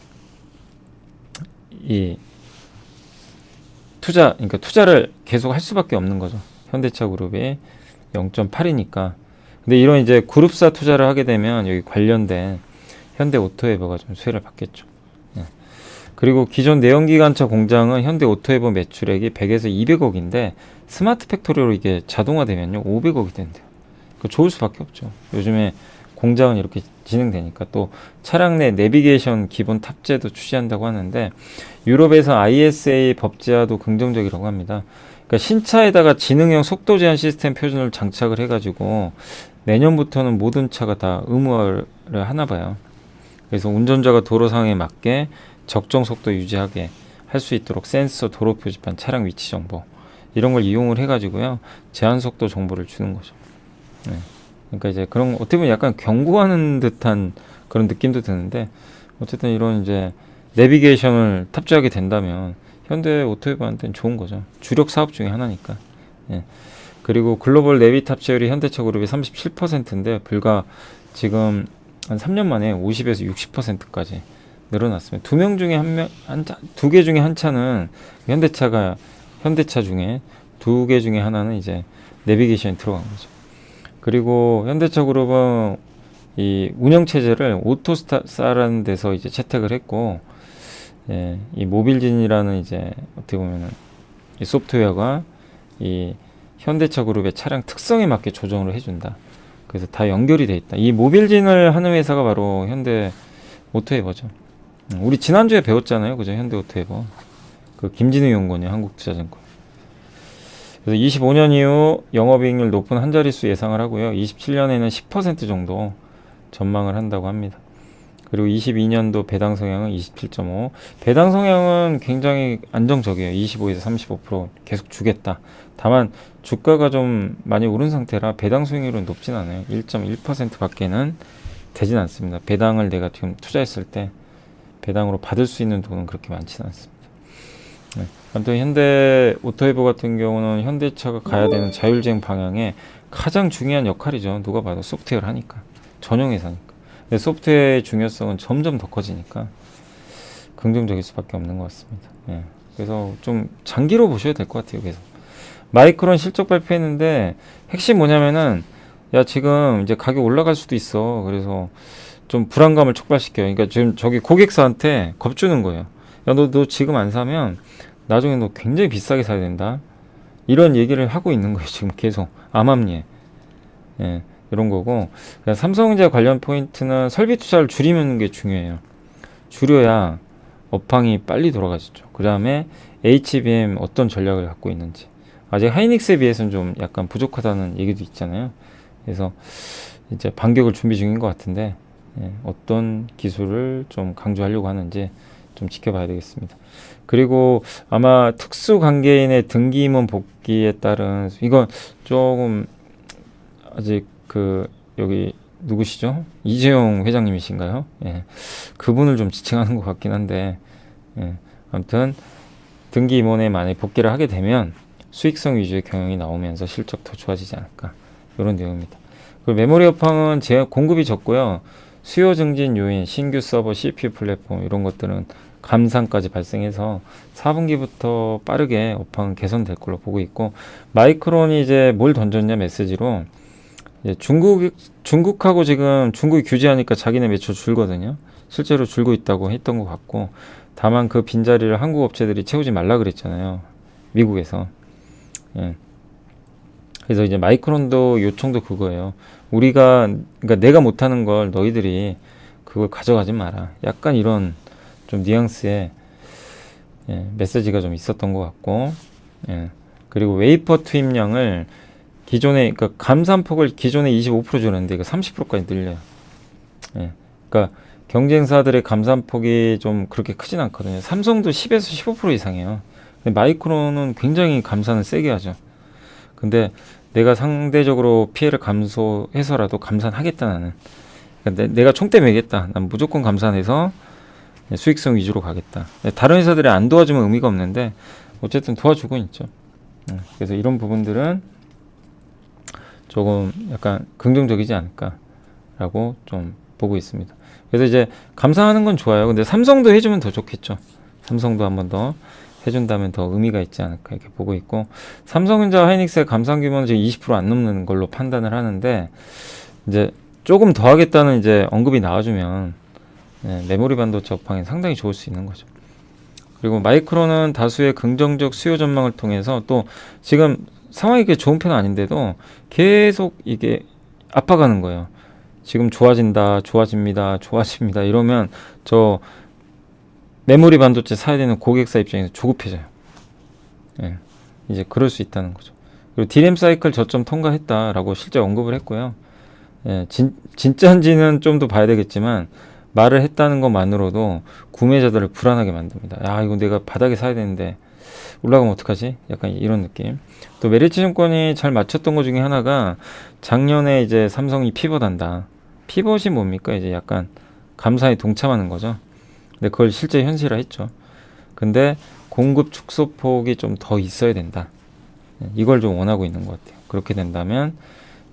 S2: 이 그러니까 투자를 계속 할 수밖에 없는 거죠. 현대차 그룹이 0.8이니까. 근데 이런 이제 그룹사 투자를 하게 되면 여기 관련된 현대오토에버가 좀 수혜를 받겠죠. 예. 그리고 기존 내연기관차 공장은 현대오토에버 매출액이 100에서 200억인데 스마트 팩토리로 이게 자동화되면요 500억이 된대요. 좋을 수밖에 없죠. 요즘에 공장은 이렇게 진행되니까. 또 차량 내 내비게이션 기본 탑재도 추진한다고 하는데, 유럽에서 ISA 법제화도 긍정적이라고 합니다. 그러니까 신차에다가 지능형 속도 제한 시스템 표준을 장착을 해가지고 내년부터는 모든 차가 다 의무화를 하나 봐요. 그래서 운전자가 도로 상황에 맞게 적정 속도 유지하게 할 수 있도록 센서, 도로 표지판, 차량 위치 정보 이런 걸 이용을 해가지고요 제한 속도 정보를 주는 거죠. 네. 그러니까 이제 그런 어떻게 보면 약간 경고하는 듯한 그런 느낌도 드는데, 어쨌든 이런 이제 내비게이션을 탑재하게 된다면 현대오토에버한테는 좋은 거죠. 주력 사업 중에 하나니까. 예. 그리고 글로벌 내비 탑재율이 현대차 그룹이 37%인데 불과 지금 한 3년 만에 50에서 60%까지 늘어났습니다. 두 개 중에 한 차는 현대차 중에 두 개 중에 하나는 이제 내비게이션이 들어간 거죠. 그리고 현대차 그룹은 이 운영 체제를 오토스타라는 데서 이제 채택을 했고, 예, 이 모빌진이라는 이제 어떻게 보면은 이 소프트웨어가 이 현대차 그룹의 차량 특성에 맞게 조정을 해준다. 그래서 다 연결이 돼 있다. 이 모빌진을 하는 회사가 바로 현대오토에버죠. 우리 지난주에 배웠잖아요, 그죠? 현대오토에버. 그 김진우 연구원이 한국투자증권. 그래서 25년 이후 영업이익률 높은 한 자릿수 예상을 하고요. 27년에는 10% 정도 전망을 한다고 합니다. 그리고 22년도 배당 성향은 27.5. 배당 성향은 굉장히 안정적이에요. 25에서 35% 계속 주겠다. 다만 주가가 좀 많이 오른 상태라 배당 수익률은 높진 않아요. 1.1% 밖에는 되진 않습니다. 배당을 내가 지금 투자했을 때 배당으로 받을 수 있는 돈은 그렇게 많지는 않습니다. 네. 아무튼 현대오토에버 같은 경우는 현대차가 가야 되는 자율주행 방향에 가장 중요한 역할이죠. 누가 봐도 소프트웨어를 하니까. 전용 회사니까. 근데 소프트웨어의 중요성은 점점 더 커지니까 긍정적일 수밖에 없는 것 같습니다. 예. 그래서 좀 장기로 보셔야 될 것 같아요. 그래서 마이크론 실적 발표했는데 핵심 뭐냐면은, 야 지금 이제 가격 올라갈 수도 있어. 그래서 좀 불안감을 촉발시켜요. 그러니까 지금 저기 고객사한테 겁주는 거예요. 야 너 지금 안 사면 나중에 너 굉장히 비싸게 사야 된다. 이런 얘기를 하고 있는 거예요. 지금 계속 암암리에. 예. 이런 거고, 삼성전자 관련 포인트는 설비 투자를 줄이는 게 중요해요. 줄여야 업황이 빨리 돌아가겠죠. 그 다음에 HBM 어떤 전략을 갖고 있는지. 아직 하이닉스에 비해서는 좀 약간 부족하다는 얘기도 있잖아요. 그래서 이제 반격을 준비 중인 것 같은데, 예, 어떤 기술을 좀 강조하려고 하는지 좀 지켜봐야 되겠습니다. 그리고 아마 특수 관계인의 등기 임원 복귀에 따른 이건 조금 아직 그 여기 누구시죠? 이재용 회장님이신가요? 예. 그분을 좀 지칭하는 것 같긴 한데 예. 아무튼 등기 임원에 만약 복귀를 하게 되면 수익성 위주의 경영이 나오면서 실적 더 좋아지지 않을까 이런 내용입니다. 그리고 메모리 업황은 공급이 적고요. 수요 증진 요인, 신규 서버, CPU 플랫폼 이런 것들은 감산까지 발생해서 4분기부터 빠르게 업황은 개선될 걸로 보고 있고 마이크론이 이제 뭘 던졌냐 메시지로 이제 중국하고 지금 중국이 규제하니까 자기네 매출 줄거든요. 실제로 줄고 있다고 했던 것 같고 다만 그 빈자리를 한국 업체들이 채우지 말라 그랬잖아요. 미국에서. 예. 그래서 이제 마이크론도 요청도 그거예요. 그러니까 내가 못하는 걸 너희들이 그걸 가져가지 마라. 약간 이런 좀 뉘앙스의 예, 메시지가 좀 있었던 것 같고 예. 그리고 웨이퍼 투입량을 그러니까 감산폭을 기존에 25% 주는데 이거 30%까지 늘려요. 예. 그러니까 경쟁사들의 감산폭이 좀 그렇게 크진 않거든요. 삼성도 10에서 15% 이상이에요. 근데 마이크론은 굉장히 감산을 세게 하죠. 근데 내가 상대적으로 피해를 감소해서라도 감산하겠다 나는. 그러니까 내가 총대 매겠다. 난 무조건 감산해서 수익성 위주로 가겠다. 다른 회사들이 안 도와주면 의미가 없는데 어쨌든 도와주고 있죠. 그래서 이런 부분들은 조금 약간 긍정적이지 않을까라고 좀 보고 있습니다. 그래서 이제 감산하는 건 좋아요. 근데 삼성도 해주면 더 좋겠죠. 삼성도 한 번 더 해준다면 더 의미가 있지 않을까 이렇게 보고 있고 삼성전자 하이닉스의 감산 규모는 지금 20%안 넘는 걸로 판단을 하는데 이제 조금 더 하겠다는 이제 언급이 나와주면 메모리 반도체 업황이 상당히 좋을 수 있는 거죠. 그리고 마이크론은 다수의 긍정적 수요 전망을 통해서 또 지금 상황이 그렇게 좋은 편은 아닌데도 계속 이게 아파가는 거예요. 지금 좋아집니다 이러면 저 메모리 반도체 사야 되는 고객사 입장에서 조급해져요. 예, 이제 그럴 수 있다는 거죠. 그리고 디램 사이클 저점 통과했다라고 실제 언급을 했고요. 예, 진짜인지는 좀 더 봐야 되겠지만 말을 했다는 것만으로도 구매자들을 불안하게 만듭니다. 야, 이거 내가 바닥에 사야 되는데 올라가면 어떡하지? 약간 이런 느낌. 또 메리츠증권이 잘 맞췄던 것 중에 하나가 작년에 이제 삼성이 피벗한다. 피벗이 뭡니까? 이제 약간 감사에 동참하는 거죠. 근데 그걸 실제 현실화했죠. 근데 공급 축소폭이 좀 더 있어야 된다. 이걸 좀 원하고 있는 것 같아요. 그렇게 된다면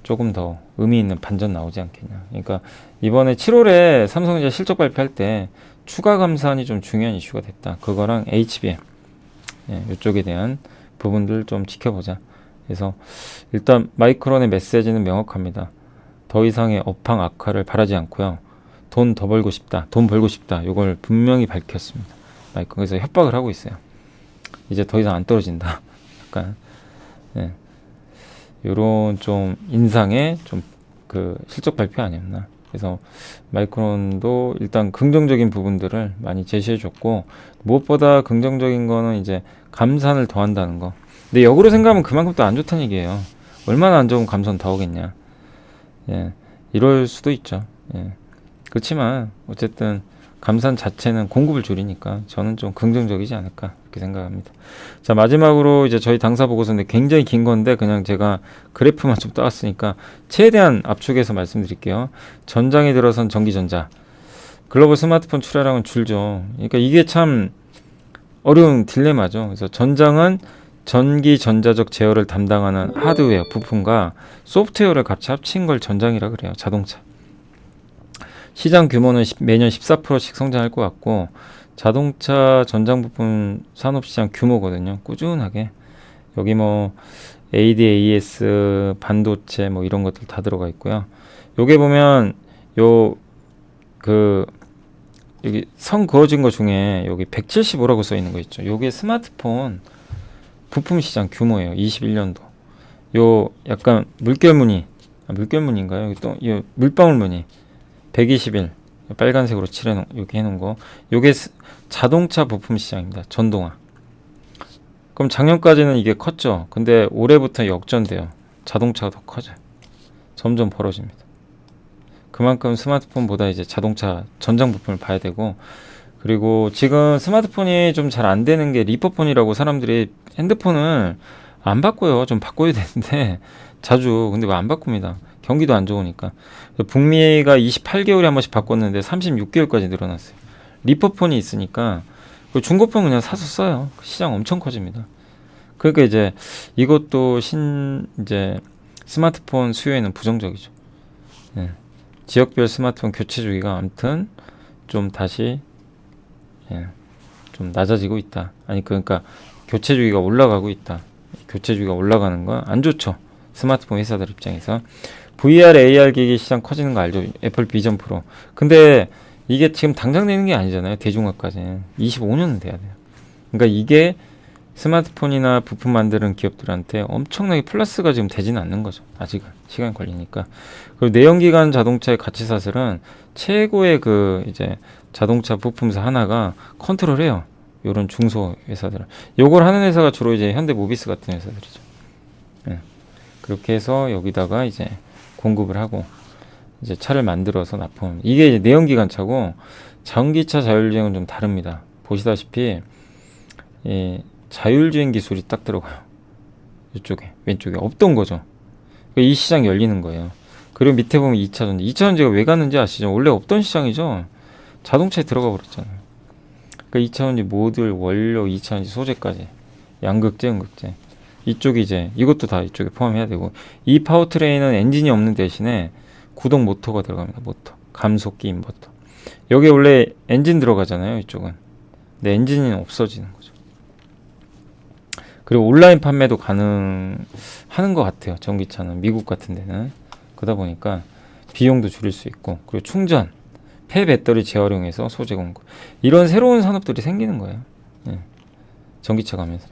S2: 조금 더 의미 있는 반전 나오지 않겠냐. 그러니까 이번에 7월에 삼성전자 실적 발표할 때 추가 감산이 좀 중요한 이슈가 됐다. 그거랑 HBM 이쪽에 대한 부분들 좀 지켜보자. 그래서 일단 마이크론의 메시지는 명확합니다. 더 이상의 업황 악화를 바라지 않고요. 돈 더 벌고 싶다. 돈 벌고 싶다. 이걸 분명히 밝혔습니다. 그래서 협박을 하고 있어요. 이제 더 이상 안 떨어진다. 약간 요런 좀 인상의 좀 그 실적 발표 아니었나. 그래서 마이크론도 일단 긍정적인 부분들을 많이 제시해 줬고 무엇보다 긍정적인 거는 이제 감산을 더한다는 거. 근데 역으로 생각하면 그만큼 또 안 좋다는 얘기예요. 얼마나 안 좋으면 감산 더 하겠냐. 예, 이럴 수도 있죠. 예. 그렇지만 어쨌든 감산 자체는 공급을 줄이니까 저는 좀 긍정적이지 않을까 이렇게 생각합니다. 자, 마지막으로 이제 저희 당사 보고서인데 굉장히 긴 건데 그냥 제가 그래프만 좀 따왔으니까 최대한 압축해서 말씀드릴게요. 전장에 들어선 전기전자, 글로벌 스마트폰 출하량은 줄죠. 그러니까 이게 참 어려운 딜레마죠. 그래서 전장은 전기 전자적 제어를 담당하는 하드웨어 부품과 소프트웨어를 같이 합친 걸 전장이라 그래요. 자동차. 시장 규모는 매년 14%씩 성장할 것 같고 자동차 전장 부품 산업 시장 규모거든요. 꾸준하게 여기 뭐 ADAS 반도체 뭐 이런 것들 다 들어가 있고요. 요게 보면 여기 선 그어진 것 중에 여기 175라고 써 있는 거 있죠. 요게 스마트폰 부품 시장 규모예요. 21년도. 요 약간 물결무늬인가요? 여기 또 이 물방울 무늬 121 빨간색으로 칠해놓은 이렇게 해놓은 거. 요게 자동차 부품 시장입니다. 전동화. 그럼 작년까지는 이게 컸죠. 근데 올해부터 역전돼요. 자동차가 더 커져요. 점점 벌어집니다. 그만큼 스마트폰보다 이제 자동차 전장 부품을 봐야 되고 그리고 지금 스마트폰이 좀 잘 안 되는 게 리퍼폰이라고 사람들이 핸드폰을 안 바꿔요. 좀 바꿔야 되는데 자주. 근데 왜 안 바꿉니다. 경기도 안 좋으니까. 북미가 28개월에 한 번씩 바꿨는데 36개월까지 늘어났어요. 리퍼폰이 있으니까 그 중고폰 그냥 사서 써요. 시장 엄청 커집니다. 그러니까 이제 이것도 이제 스마트폰 수요에는 부정적이죠. 예. 지역별 스마트폰 교체 주기가 아무튼 좀 다시 좀 낮아지고 있다. 아니 그러니까 교체 주기가 올라가고 있다. 교체 주기가 올라가는 건 안 좋죠. 스마트폰 회사들 입장에서. VR, AR 기기 시장 커지는 거 알죠? 애플 비전 프로. 근데 이게 지금 당장 되는 게 아니잖아요. 대중화까지는 25년은 돼야 돼요. 그러니까 이게 스마트폰이나 부품 만드는 기업들한테 엄청나게 플러스가 지금 되지는 않는 거죠. 아직은 시간 걸리니까. 그리고 내연기관 자동차의 가치 사슬은 최고의 그 이제 자동차 부품사 하나가 컨트롤해요. 요런 중소 회사들은. 요걸 하는 회사가 주로 이제 현대모비스 같은 회사들이죠. 예. 그렇게 해서 여기다가 이제 공급을 하고 이제 차를 만들어서 납품. 이게 이제 내연기관 차고 전기차 자율주행은 좀 다릅니다. 보시다시피 자율주행 기술이 딱 들어가요. 이쪽에 왼쪽에 없던 거죠. 그러니까 이 시장 열리는 거예요. 그리고 밑에 보면 2차전지. 2차전지가 왜 갔는지 아시죠? 원래 없던 시장이죠. 자동차에 들어가 버렸잖아요. 그러니까 2차전지 모듈, 원료, 2차전지 소재까지 양극재, 음극재. 이쪽이 이제 이것도 다 이쪽에 포함해야 되고 이 파워트레인은 엔진이 없는 대신에 구동 모터가 들어갑니다. 모터, 감속기 인버터. 여기 원래 엔진 들어가잖아요. 이쪽은. 근데 엔진이 없어지는 거죠. 그리고 온라인 판매도 가능하는 것 같아요. 전기차는 미국 같은 데는. 그러다 보니까 비용도 줄일 수 있고 그리고 충전, 폐배터리 재활용해서 소재 공급 이런 새로운 산업들이 생기는 거예요. 예. 전기차 가면서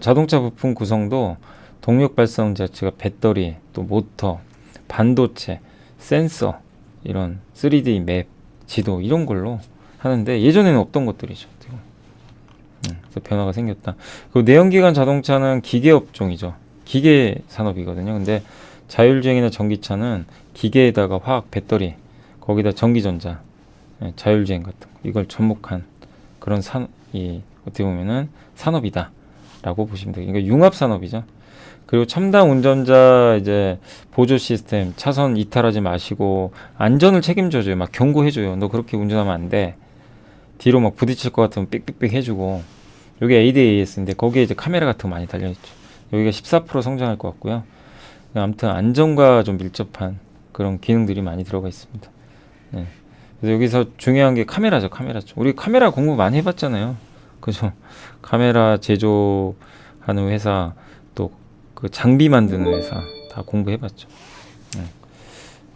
S2: 자동차 부품 구성도 동력 발생 자체가 배터리, 또 모터, 반도체, 센서 이런 3D 맵, 지도 이런 걸로 하는데 예전에는 없던 것들이죠. 그래서 변화가 생겼다. 그 내연기관 자동차는 기계 업종이죠. 기계 산업이거든요. 근데 자율주행이나 전기차는 기계에다가 화학, 배터리, 거기다 전기전자, 자율주행 같은 거 이걸 접목한 그런 어떻게 보면은 산업이다라고 보시면 돼요. 그러니까 융합 산업이죠. 그리고 첨단 운전자 이제 보조 시스템, 차선 이탈하지 마시고 안전을 책임져줘요. 막 경고해줘요. 너 그렇게 운전하면 안 돼. 뒤로 막 부딪힐 것 같으면 삑삑삑 해주고. 여기 ADAS인데 거기에 이제 카메라 같은 거 많이 달려있죠. 여기가 14% 성장할 것 같고요. 아무튼 안전과 좀 밀접한 그런 기능들이 많이 들어가 있습니다. 네. 그래서 여기서 중요한 게 카메라죠. 카메라죠. 우리 카메라 공부 많이 해봤잖아요. 그죠? 카메라 제조하는 회사 또 그 장비 만드는 회사 다 공부해봤죠. 네.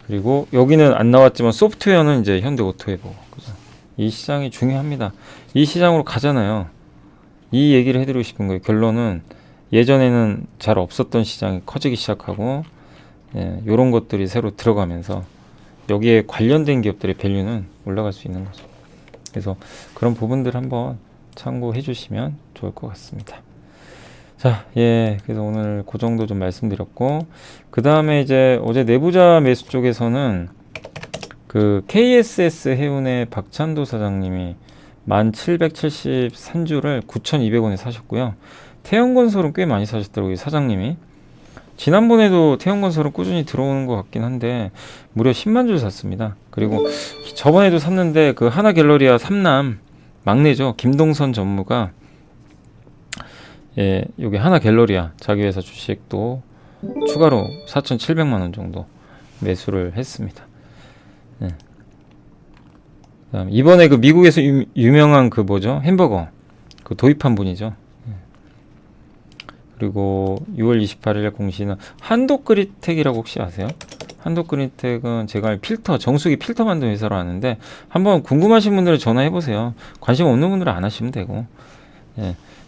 S2: 그리고 여기는 안 나왔지만 소프트웨어는 이제 현대오토에버. 그죠? 이 시장이 중요합니다. 이 시장으로 가잖아요. 이 얘기를 해드리고 싶은 거예요. 결론은 예전에는 잘 없었던 시장이 커지기 시작하고 이런 것들이 새로 들어가면서 여기에 관련된 기업들의 밸류는 올라갈 수 있는 거죠. 그래서 그런 부분들 한번 참고해 주시면 좋을 것 같습니다. 자, 그래서 오늘 그 정도 좀 말씀드렸고 그 다음에 이제 어제 내부자 매수 쪽에서는 그 KSS 해운의 박찬도 사장님이 1773주를 9,200원에 사셨고요. 태영건설은 꽤 많이 사셨더라고요. 사장님이. 지난번에도 태영건설은 꾸준히 들어오는 것 같긴 한데 무려 10만 줄 샀습니다. 그리고 저번에도 샀는데 그 하나갤러리아 3남 막내죠. 김동선 전무가 여기 하나갤러리아 자기 회사 주식도 추가로 4,700만 원 정도 매수를 했습니다. 이번에 그 미국에서 유명한 그 뭐죠? 햄버거 그 도입한 분이죠. 그리고 6월 28일에 공시는 한독그리텍이라고 혹시 아세요? 한독그리텍은 제가 정수기 필터 만드는 회사로 아는데 한번 궁금하신 분들은 전화해 보세요. 관심 없는 분들은 안 하시면 되고.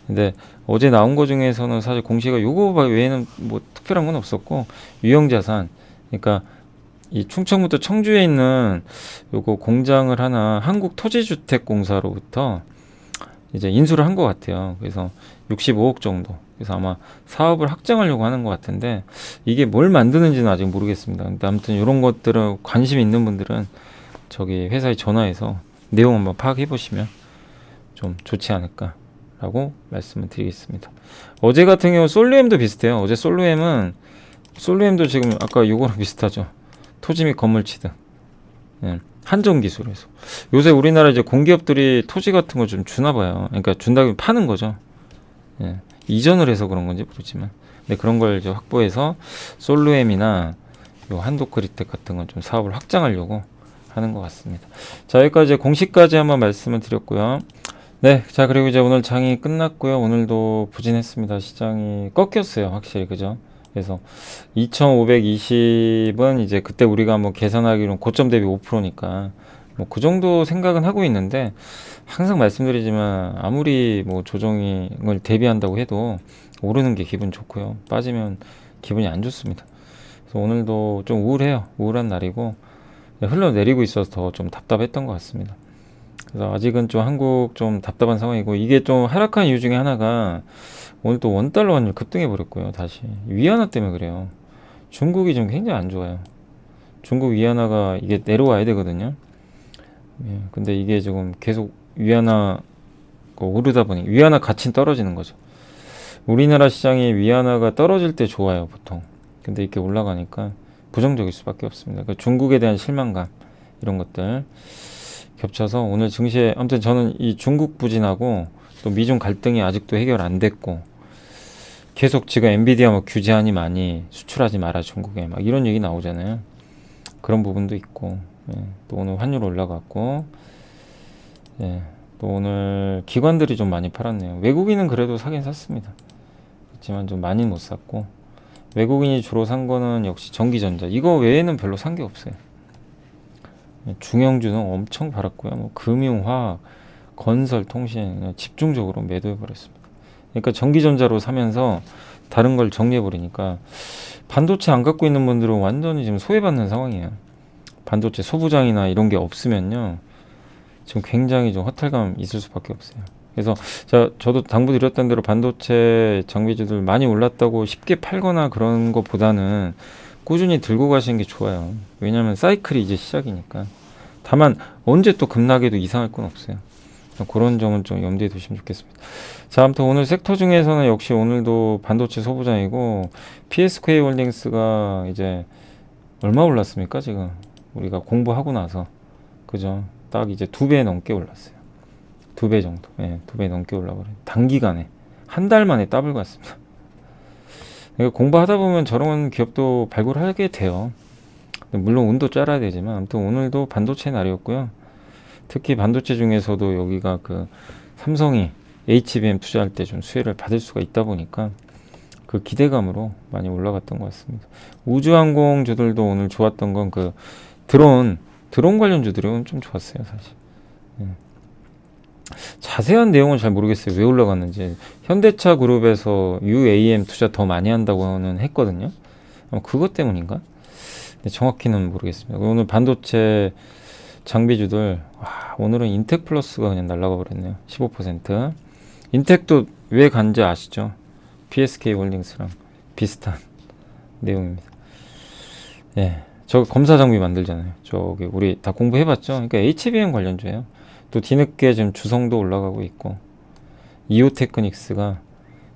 S2: 근데 어제 나온 거 중에서는 사실 공시가 요거 외에는 뭐 특별한 건 없었고 유형자산 그러니까 이 충청부터 청주에 있는 요거 공장을 하나 한국토지주택공사로부터 이제 인수를 한 것 같아요. 그래서 65억 정도. 그래서 아마 사업을 확장하려고 하는 것 같은데 이게 뭘 만드는지는 아직 모르겠습니다. 근데 아무튼 이런 것들은 관심 있는 분들은 저기 회사에 전화해서 내용 한번 파악해 보시면 좀 좋지 않을까라고 말씀을 드리겠습니다. 어제 같은 경우 솔루엠도 비슷해요. 어제 솔루엠도 지금 아까 요거랑 비슷하죠. 토지 및 건물 취득. 예, 한정 기술에서 요새 우리나라 이제 공기업들이 토지 같은 거 좀 주나 봐요. 그러니까 준다고 파는 거죠. 예, 이전을 해서 그런 건지 모르지만, 근데 그런 걸 이제 확보해서 솔루엠이나 요 한도크리텍 같은 건 좀 사업을 확장하려고 하는 것 같습니다. 자, 여기까지 공시까지 한번 말씀을 드렸고요. 네, 자, 그리고 이제 오늘 장이 끝났고요. 오늘도 부진했습니다. 시장이 꺾였어요, 확실히. 그죠? 그래서 2520은 이제 그때 우리가 한번 계산하기로는 고점 대비 5%니까 뭐 그 정도 생각은 하고 있는데, 항상 말씀드리지만 아무리 뭐 조정을 대비한다고 해도 오르는 게 기분 좋고요. 빠지면 기분이 안 좋습니다. 그래서 오늘도 좀 우울해요. 우울한 날이고 흘러내리고 있어서 더 좀 답답했던 것 같습니다. 그래서 아직은 좀 한국 좀 답답한 상황이고, 이게 좀 하락한 이유 중에 하나가 오늘 또 원달러 환율 급등해 버렸고요. 다시 위안화 때문에 그래요. 중국이 좀 굉장히 안 좋아요. 중국 위안화가 이게 내려와야 되거든요. 예, 근데 이게 지금 계속 위안화 오르다 보니 위안화 가치는 떨어지는 거죠. 우리나라 시장이 위안화가 떨어질 때 좋아요, 보통. 근데 이렇게 올라가니까 부정적일 수밖에 없습니다. 그러니까 중국에 대한 실망감, 이런 것들 겹쳐서 오늘 증시에, 아무튼 저는 이 중국 부진하고 또 미중 갈등이 아직도 해결 안 됐고, 계속 지금 엔비디아 뭐 규제하니 많이 수출하지 마라 중국에 막 이런 얘기 나오잖아요. 그런 부분도 있고, 예, 또 오늘 환율 올라갔고, 예, 또 오늘 기관들이 좀 많이 팔았네요. 외국인은 그래도 사긴 샀습니다. 그렇지만 좀 많이 못 샀고, 외국인이 주로 산 거는 역시 전기전자, 이거 외에는 별로 산 게 없어요. 예, 중형주는 엄청 팔았고요. 뭐 금융, 화학, 건설, 통신 그냥 집중적으로 매도해 버렸습니다. 그러니까 전기전자로 사면서 다른 걸 정리해 버리니까 반도체 안 갖고 있는 분들은 완전히 지금 소외받는 상황이에요. 반도체 소부장이나 이런 게 없으면요, 지금 굉장히 좀 허탈감 있을 수밖에 없어요. 그래서 저도 당부드렸던 대로 반도체 장비주들 많이 올랐다고 쉽게 팔거나 그런 것보다는 꾸준히 들고 가시는 게 좋아요. 왜냐하면 사이클이 이제 시작이니까. 다만 언제 또 급락해도 이상할 건 없어요. 그런 점은 좀 염두에 두시면 좋겠습니다. 자, 아무튼 오늘 섹터 중에서는 역시 오늘도 반도체 소부장이고, PSK 홀딩스가 이제 얼마 올랐습니까? 지금 우리가 공부하고 나서, 그죠? 딱 이제 2배 넘게 올랐어요. 2배 정도. 예, 2배 넘게 올라버려요. 단기간에 한 달 만에 더블 갔습니다. 그러니까 공부하다 보면 저런 기업도 발굴하게 돼요. 물론 운도 짜라야 되지만, 아무튼 오늘도 반도체 날이었고요. 특히 반도체 중에서도 여기가 그 삼성이 HBM 투자할 때 좀 수혜를 받을 수가 있다 보니까 그 기대감으로 많이 올라갔던 것 같습니다. 우주항공주들도 오늘 좋았던 건 그 드론 관련주들은 좀 좋았어요, 사실. 예. 자세한 내용은 잘 모르겠어요. 왜 올라갔는지. 현대차 그룹에서 UAM 투자 더 많이 한다고는 했거든요. 아마 그것 때문인가? 근데 정확히는 모르겠습니다. 오늘 반도체 장비주들, 오늘은 인텍플러스가 그냥 날아가 버렸네요. 15%. 인텍도 왜 간지 아시죠? PSK 홀딩스랑 비슷한 내용입니다. 예, 저 검사 장비 만들잖아요. 저기 우리 다 공부해봤죠? 그러니까 HBM 관련주예요. 또 뒤늦게 지금 주성도 올라가고 있고, 이오테크닉스가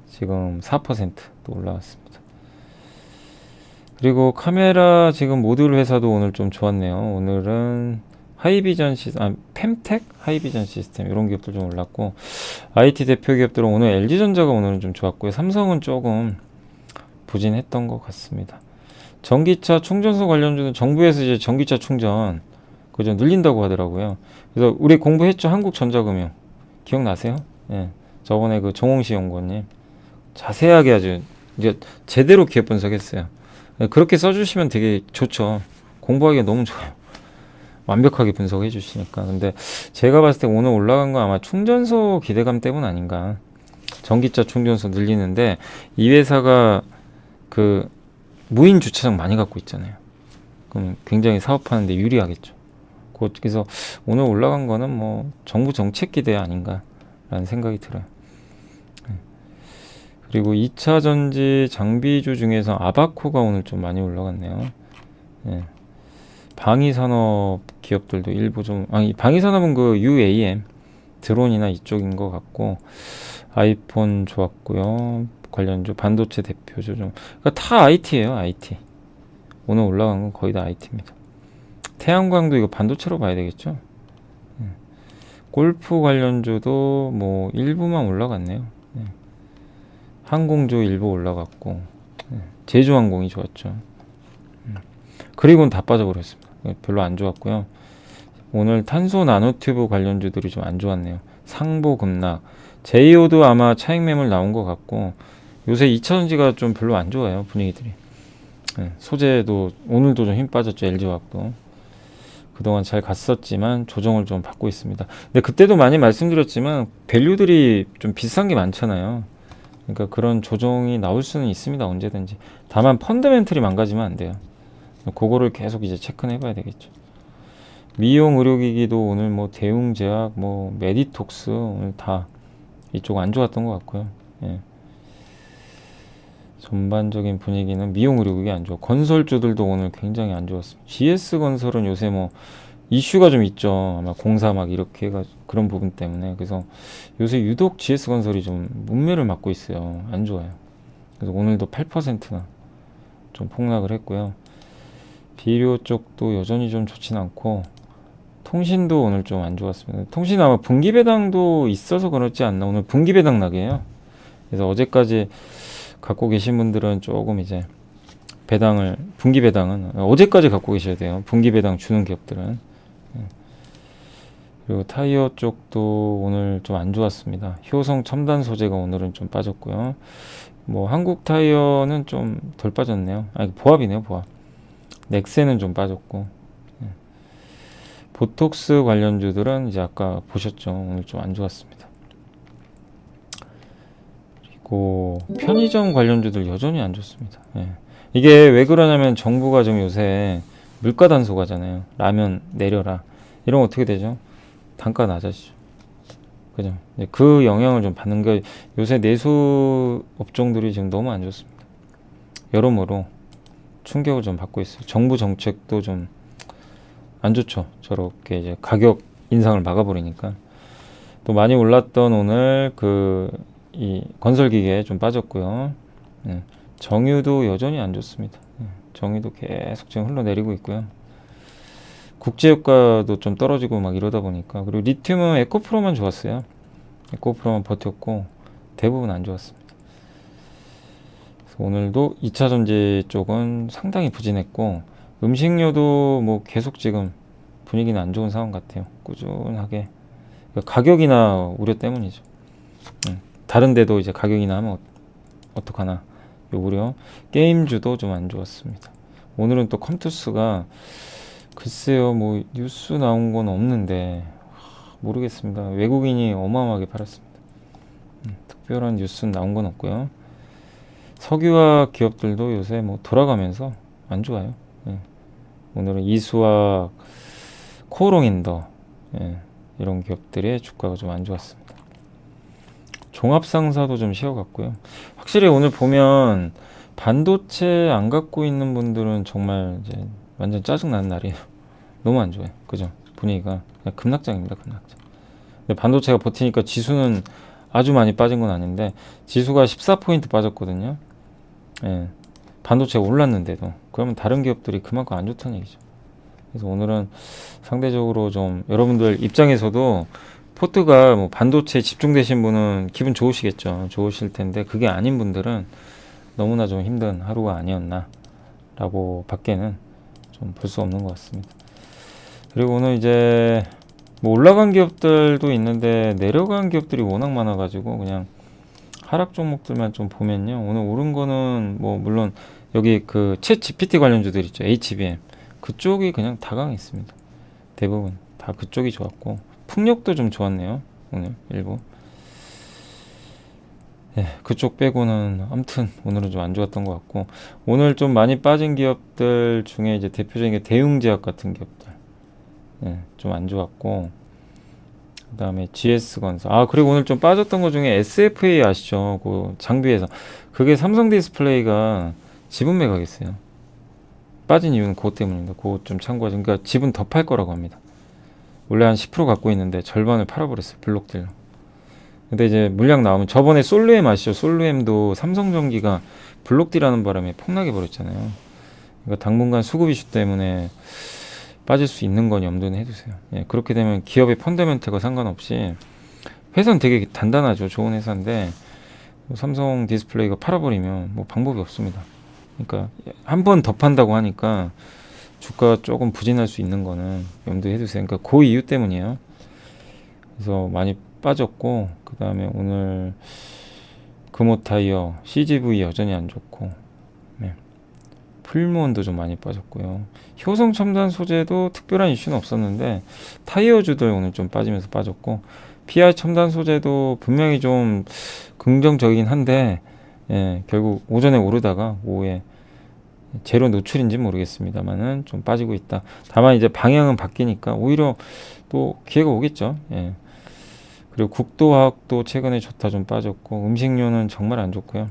S2: 지금 4%또 올라왔습니다. 그리고 카메라 지금 모듈 회사도 오늘 좀 좋았네요. 오늘은 하이비전 펜텍 하이비전 시스템 이런 기업들 좀 올랐고, IT 대표 기업들은 오늘 LG전자가 오늘은 좀 좋았고요. 삼성은 조금 부진했던 것 같습니다. 전기차 충전소 관련주는 정부에서 이제 전기차 충전 그죠, 늘린다고 하더라고요. 그래서 우리 공부했죠. 한국전자금융 기억나세요? 예, 저번에 그 정홍시 연구원님 자세하게 아주 이제 제대로 기업 분석했어요. 그렇게 써주시면 되게 좋죠. 공부하기가 너무 좋아요. 완벽하게 분석해 주시니까. 근데 제가 봤을 때 오늘 올라간 거 아마 충전소 기대감 때문 아닌가. 전기차 충전소 늘리는데 이 회사가 그 무인 주차장 많이 갖고 있잖아요. 그럼 굉장히 사업하는데 유리하겠죠. 그래서 오늘 올라간 거는 뭐 정부 정책 기대 아닌가라는 생각이 들어요. 그리고 2차 전지 장비주 중에서 아바코가 오늘 좀 많이 올라갔네요. 예. 방위산업 기업들도 일부 좀, 방위산업은 그 UAM, 드론이나 이쪽인 것 같고, 아이폰 좋았고요. 관련주 반도체 대표주 좀, 그러니까 다 IT예요. IT. 오늘 올라간 건 거의 다 IT입니다. 태양광도 이거 반도체로 봐야 되겠죠. 골프 관련주도 뭐 일부만 올라갔네요. 항공주 일부 올라갔고, 제주항공이 좋았죠. 그리고는 다 빠져버렸습니다. 별로 안 좋았고요. 오늘 탄소 나노튜브 관련주들이 좀 안 좋았네요. 상보 급락, 제이오도 아마 차익 매물 나온 것 같고, 요새 2차전지가 좀 별로 안 좋아요, 분위기들이. 소재도 오늘도 좀 힘 빠졌죠. LG화학도 그동안 잘 갔었지만 조정을 좀 받고 있습니다. 근데 그때도 많이 말씀드렸지만 밸류들이 좀 비싼 게 많잖아요. 그러니까 그런 조정이 나올 수는 있습니다. 언제든지. 다만 펀더멘털이 망가지면 안 돼요. 그거를 계속 이제 체크해 봐야 되겠죠. 미용 의료기기도 오늘 뭐 대웅제약, 뭐 메디톡스 오늘 다 이쪽 안 좋았던 것 같고요. 예. 전반적인 분위기는 미용 의료기기 안 좋아. 건설주들도 오늘 굉장히 안 좋았습니다. GS건설은 요새 뭐 이슈가 좀 있죠. 아마 공사 막 이렇게 해가지고 그런 부분 때문에. 그래서 요새 유독 GS건설이 좀 문매를 맞고 있어요. 안 좋아요. 그래서 오늘도 8%나 좀 폭락을 했고요. 비료 쪽도 여전히 좀 좋진 않고, 통신도 오늘 좀 안 좋았습니다. 통신 아마 분기배당도 있어서 그렇지 않나. 오늘 분기배당 낙이에요. 그래서 어제까지 갖고 계신 분들은 조금 이제 배당을, 분기배당은 어제까지 갖고 계셔야 돼요. 분기배당 주는 기업들은. 그리고 타이어 쪽도 오늘 좀 안 좋았습니다. 효성 첨단 소재가 오늘은 좀 빠졌고요. 뭐 한국 타이어는 좀 덜 빠졌네요. 아니, 보합이네요, 보합. 넥센은 좀 빠졌고, 보톡스 관련주들은 이제 아까 보셨죠. 오늘 좀 안 좋았습니다. 그리고 편의점 관련주들 여전히 안 좋습니다. 이게 왜 그러냐면 정부가 지금 요새 물가 단속하잖아요. 라면 내려라. 이러면 어떻게 되죠? 단가 낮아지죠. 그죠? 그 영향을 좀 받는 게, 요새 내수 업종들이 지금 너무 안 좋습니다. 여러모로 충격을 좀 받고 있어요. 정부 정책도 좀 안 좋죠. 저렇게 이제 가격 인상을 막아버리니까. 또 많이 올랐던 오늘 이 건설기계 좀 빠졌고요. 정유도 여전히 안 좋습니다. 정유도 계속 지금 흘러내리고 있고요. 국제유가도 좀 떨어지고 막 이러다 보니까. 그리고 리튬은 에코프로만 좋았어요. 에코프로만 버텼고 대부분 안 좋았습니다. 그래서 오늘도 2차전지 쪽은 상당히 부진했고, 음식료도 뭐 계속 지금 분위기는 안 좋은 상황 같아요. 꾸준하게. 가격이나 우려 때문이죠. 다른 데도 이제 가격이나 하면 어떡하나 요 우려. 게임주도 좀 안 좋았습니다. 오늘은 또 컴투스가 글쎄요, 뭐 뉴스 나온 건 없는데 모르겠습니다. 외국인이 어마어마하게 팔았습니다. 특별한 뉴스는 나온 건 없고요. 석유화학 기업들도 요새 뭐 돌아가면서 안 좋아요. 오늘은 이수화, 코오롱인더, 이런 기업들의 주가가 좀 안 좋았습니다. 종합상사도 좀 쉬어갔고요. 확실히 오늘 보면 반도체 안 갖고 있는 분들은 정말 이제 완전 짜증나는 날이에요. 너무 안 좋아요. 그죠? 분위기가 그냥 급락장입니다. 급락장. 근데 반도체가 버티니까 지수는 아주 많이 빠진 건 아닌데, 지수가 14포인트 빠졌거든요. 반도체가 올랐는데도. 그러면 다른 기업들이 그만큼 안 좋다는 얘기죠. 그래서 오늘은 상대적으로 좀 여러분들 입장에서도 포트가 뭐 반도체에 집중되신 분은 기분 좋으시겠죠. 좋으실 텐데, 그게 아닌 분들은 너무나 좀 힘든 하루가 아니었나 라고 밖에는 좀 볼 수 없는 것 같습니다. 그리고 오늘 이제 뭐 올라간 기업들도 있는데 내려간 기업들이 워낙 많아가지고 그냥 하락 종목들만 좀 보면요. 오늘 오른 거는 뭐 물론 여기 그 챗 GPT 관련주들 있죠. HBM. 그쪽이 그냥 다 강했습니다. 대부분 다 그쪽이 좋았고, 풍력도 좀 좋았네요. 오늘 일부. 그쪽 빼고는 아무튼 오늘은 좀 안 좋았던 것 같고, 오늘 좀 많이 빠진 기업들 중에 이제 대표적인 게 대웅제약 같은 기업들 좀 안 좋았고, 그 다음에 GS건설. 그리고 오늘 좀 빠졌던 것 중에 SFA 아시죠? 그 장비에서. 그게 삼성 디스플레이가 지분 매각했어요. 빠진 이유는 그것 때문입니다. 그거 좀 참고하죠. 그러니까 지분 더 팔 거라고 합니다. 원래 한 10% 갖고 있는데 절반을 팔아버렸어요. 블록딜로. 근데 이제 물량 나오면 저번에 솔루엠 아시죠? 솔루엠도 삼성전기가 블록딜하는 바람에 폭락해 버렸잖아요. 그러니까 당분간 수급 이슈 때문에 빠질 수 있는 건 염두는 해두세요. 예, 그렇게 되면 기업의 펀더멘털과 상관없이 회사는 되게 단단하죠. 좋은 회사인데 삼성 디스플레이가 팔아버리면 뭐 방법이 없습니다. 그러니까 한 번 더 판다고 하니까 주가가 조금 부진할 수 있는 거는 염두에 두세요. 그러니까 그 이유 때문이에요. 그래서 많이 빠졌고, 그 다음에 오늘 금호타이어, CGV 여전히 안 좋고, 네. 풀무원도 좀 많이 빠졌고요. 효성 첨단 소재도 특별한 이슈는 없었는데 타이어주들 오늘 좀 빠지면서 빠졌고, PI 첨단 소재도 분명히 좀 긍정적이긴 한데, 예, 결국 오전에 오르다가 오후에 재료 노출인지 모르겠습니다만은 좀 빠지고 있다. 다만 이제 방향은 바뀌니까 오히려 또 기회가 오겠죠. 예. 그리고 국도화학도 최근에 좋다 좀 빠졌고, 음식료는 정말 안 좋고요.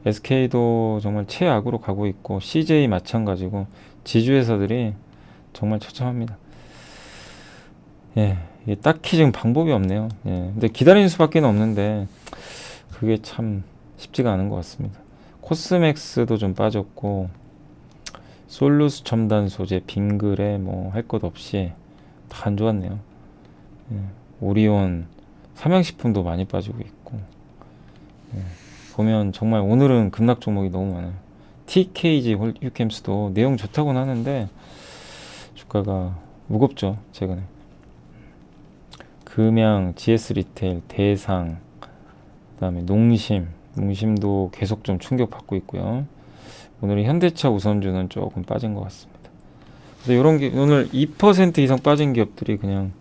S2: SK도 정말 최악으로 가고 있고, CJ 마찬가지고, 지주회사들이 정말 처참합니다. 예, 이게 딱히 지금 방법이 없네요. 예, 근데 기다리는 수밖에 없는데 그게 참 쉽지가 않은 것 같습니다. 코스맥스도 좀 빠졌고, 솔루스 첨단 소재, 빙그레 뭐 할 것 없이 다 안 좋았네요. 예, 오리온, 삼양식품도 많이 빠지고 있고, 예, 보면 정말 오늘은 급락 종목이 너무 많아요. TKG 홀유캠스도 내용 좋다고는 하는데 주가가 무겁죠 최근에. 금양, GS 리테일, 대상, 그다음에 농심도 계속 좀 충격받고 있고요. 오늘 현대차 우선주는 조금 빠진 것 같습니다. 근데 이런 게 오늘 2% 이상 빠진 기업들이 그냥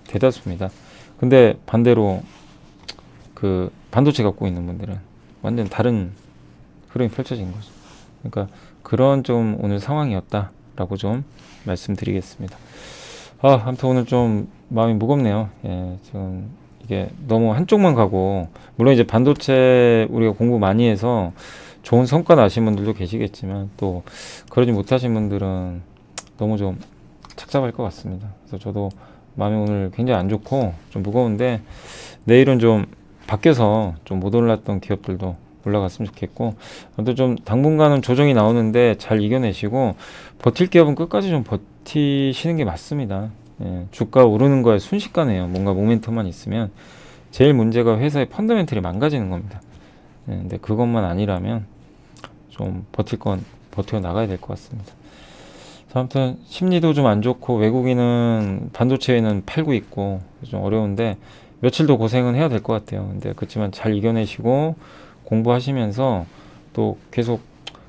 S2: 대다수입니다. 근데 반대로 그 반도체 갖고 있는 분들은 완전 다른 흐름이 펼쳐진 거죠. 그러니까 그런 좀 오늘 상황이었다라고 좀 말씀드리겠습니다. 아무튼 오늘 좀 마음이 무겁네요. 예, 지금 이게 너무 한쪽만 가고, 물론 이제 반도체 우리가 공부 많이 해서 좋은 성과 나신 분들도 계시겠지만, 또 그러지 못하신 분들은 너무 좀 착잡할 것 같습니다. 그래서 저도 마음이 오늘 굉장히 안 좋고 좀 무거운데, 내일은 좀 바뀌어서 좀 못 올랐던 기업들도 올라갔으면 좋겠고, 아무튼 좀 당분간은 조정이 나오는데 잘 이겨내시고, 버틸 기업은 끝까지 좀 버티시는 게 맞습니다. 예, 주가 오르는 거에 순식간에요. 뭔가 모멘텀만 있으면. 제일 문제가 회사의 펀더멘털이 망가지는 겁니다. 예, 근데 그것만 아니라면 좀 버틸 건 버텨 나가야 될 것 같습니다. 자, 아무튼 심리도 좀 안 좋고, 외국인은 반도체에는 팔고 있고 좀 어려운데 며칠 더 고생은 해야 될 것 같아요. 근데 그렇지만 잘 이겨내시고 공부하시면서 또 계속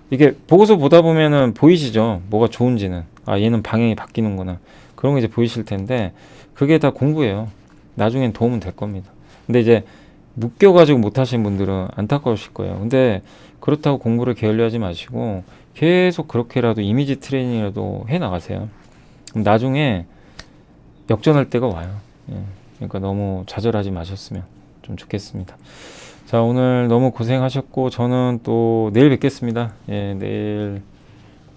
S2: 이게 보고서 보다 보면은 보이시죠? 뭐가 좋은지는. 얘는 방향이 바뀌는구나. 그런 거 이제 보이실 텐데, 그게 다 공부예요. 나중엔 도움은 될 겁니다. 근데 이제 묶여가지고 못하신 분들은 안타까우실 거예요. 근데 그렇다고 공부를 게을리하지 마시고 계속 그렇게라도 이미지 트레이닝이라도 해 나가세요. 그럼 나중에 역전할 때가 와요. 예. 그러니까 너무 좌절하지 마셨으면 좀 좋겠습니다. 자, 오늘 너무 고생하셨고, 저는 또 내일 뵙겠습니다. 예, 내일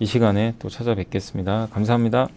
S2: 이 시간에 또 찾아뵙겠습니다. 감사합니다.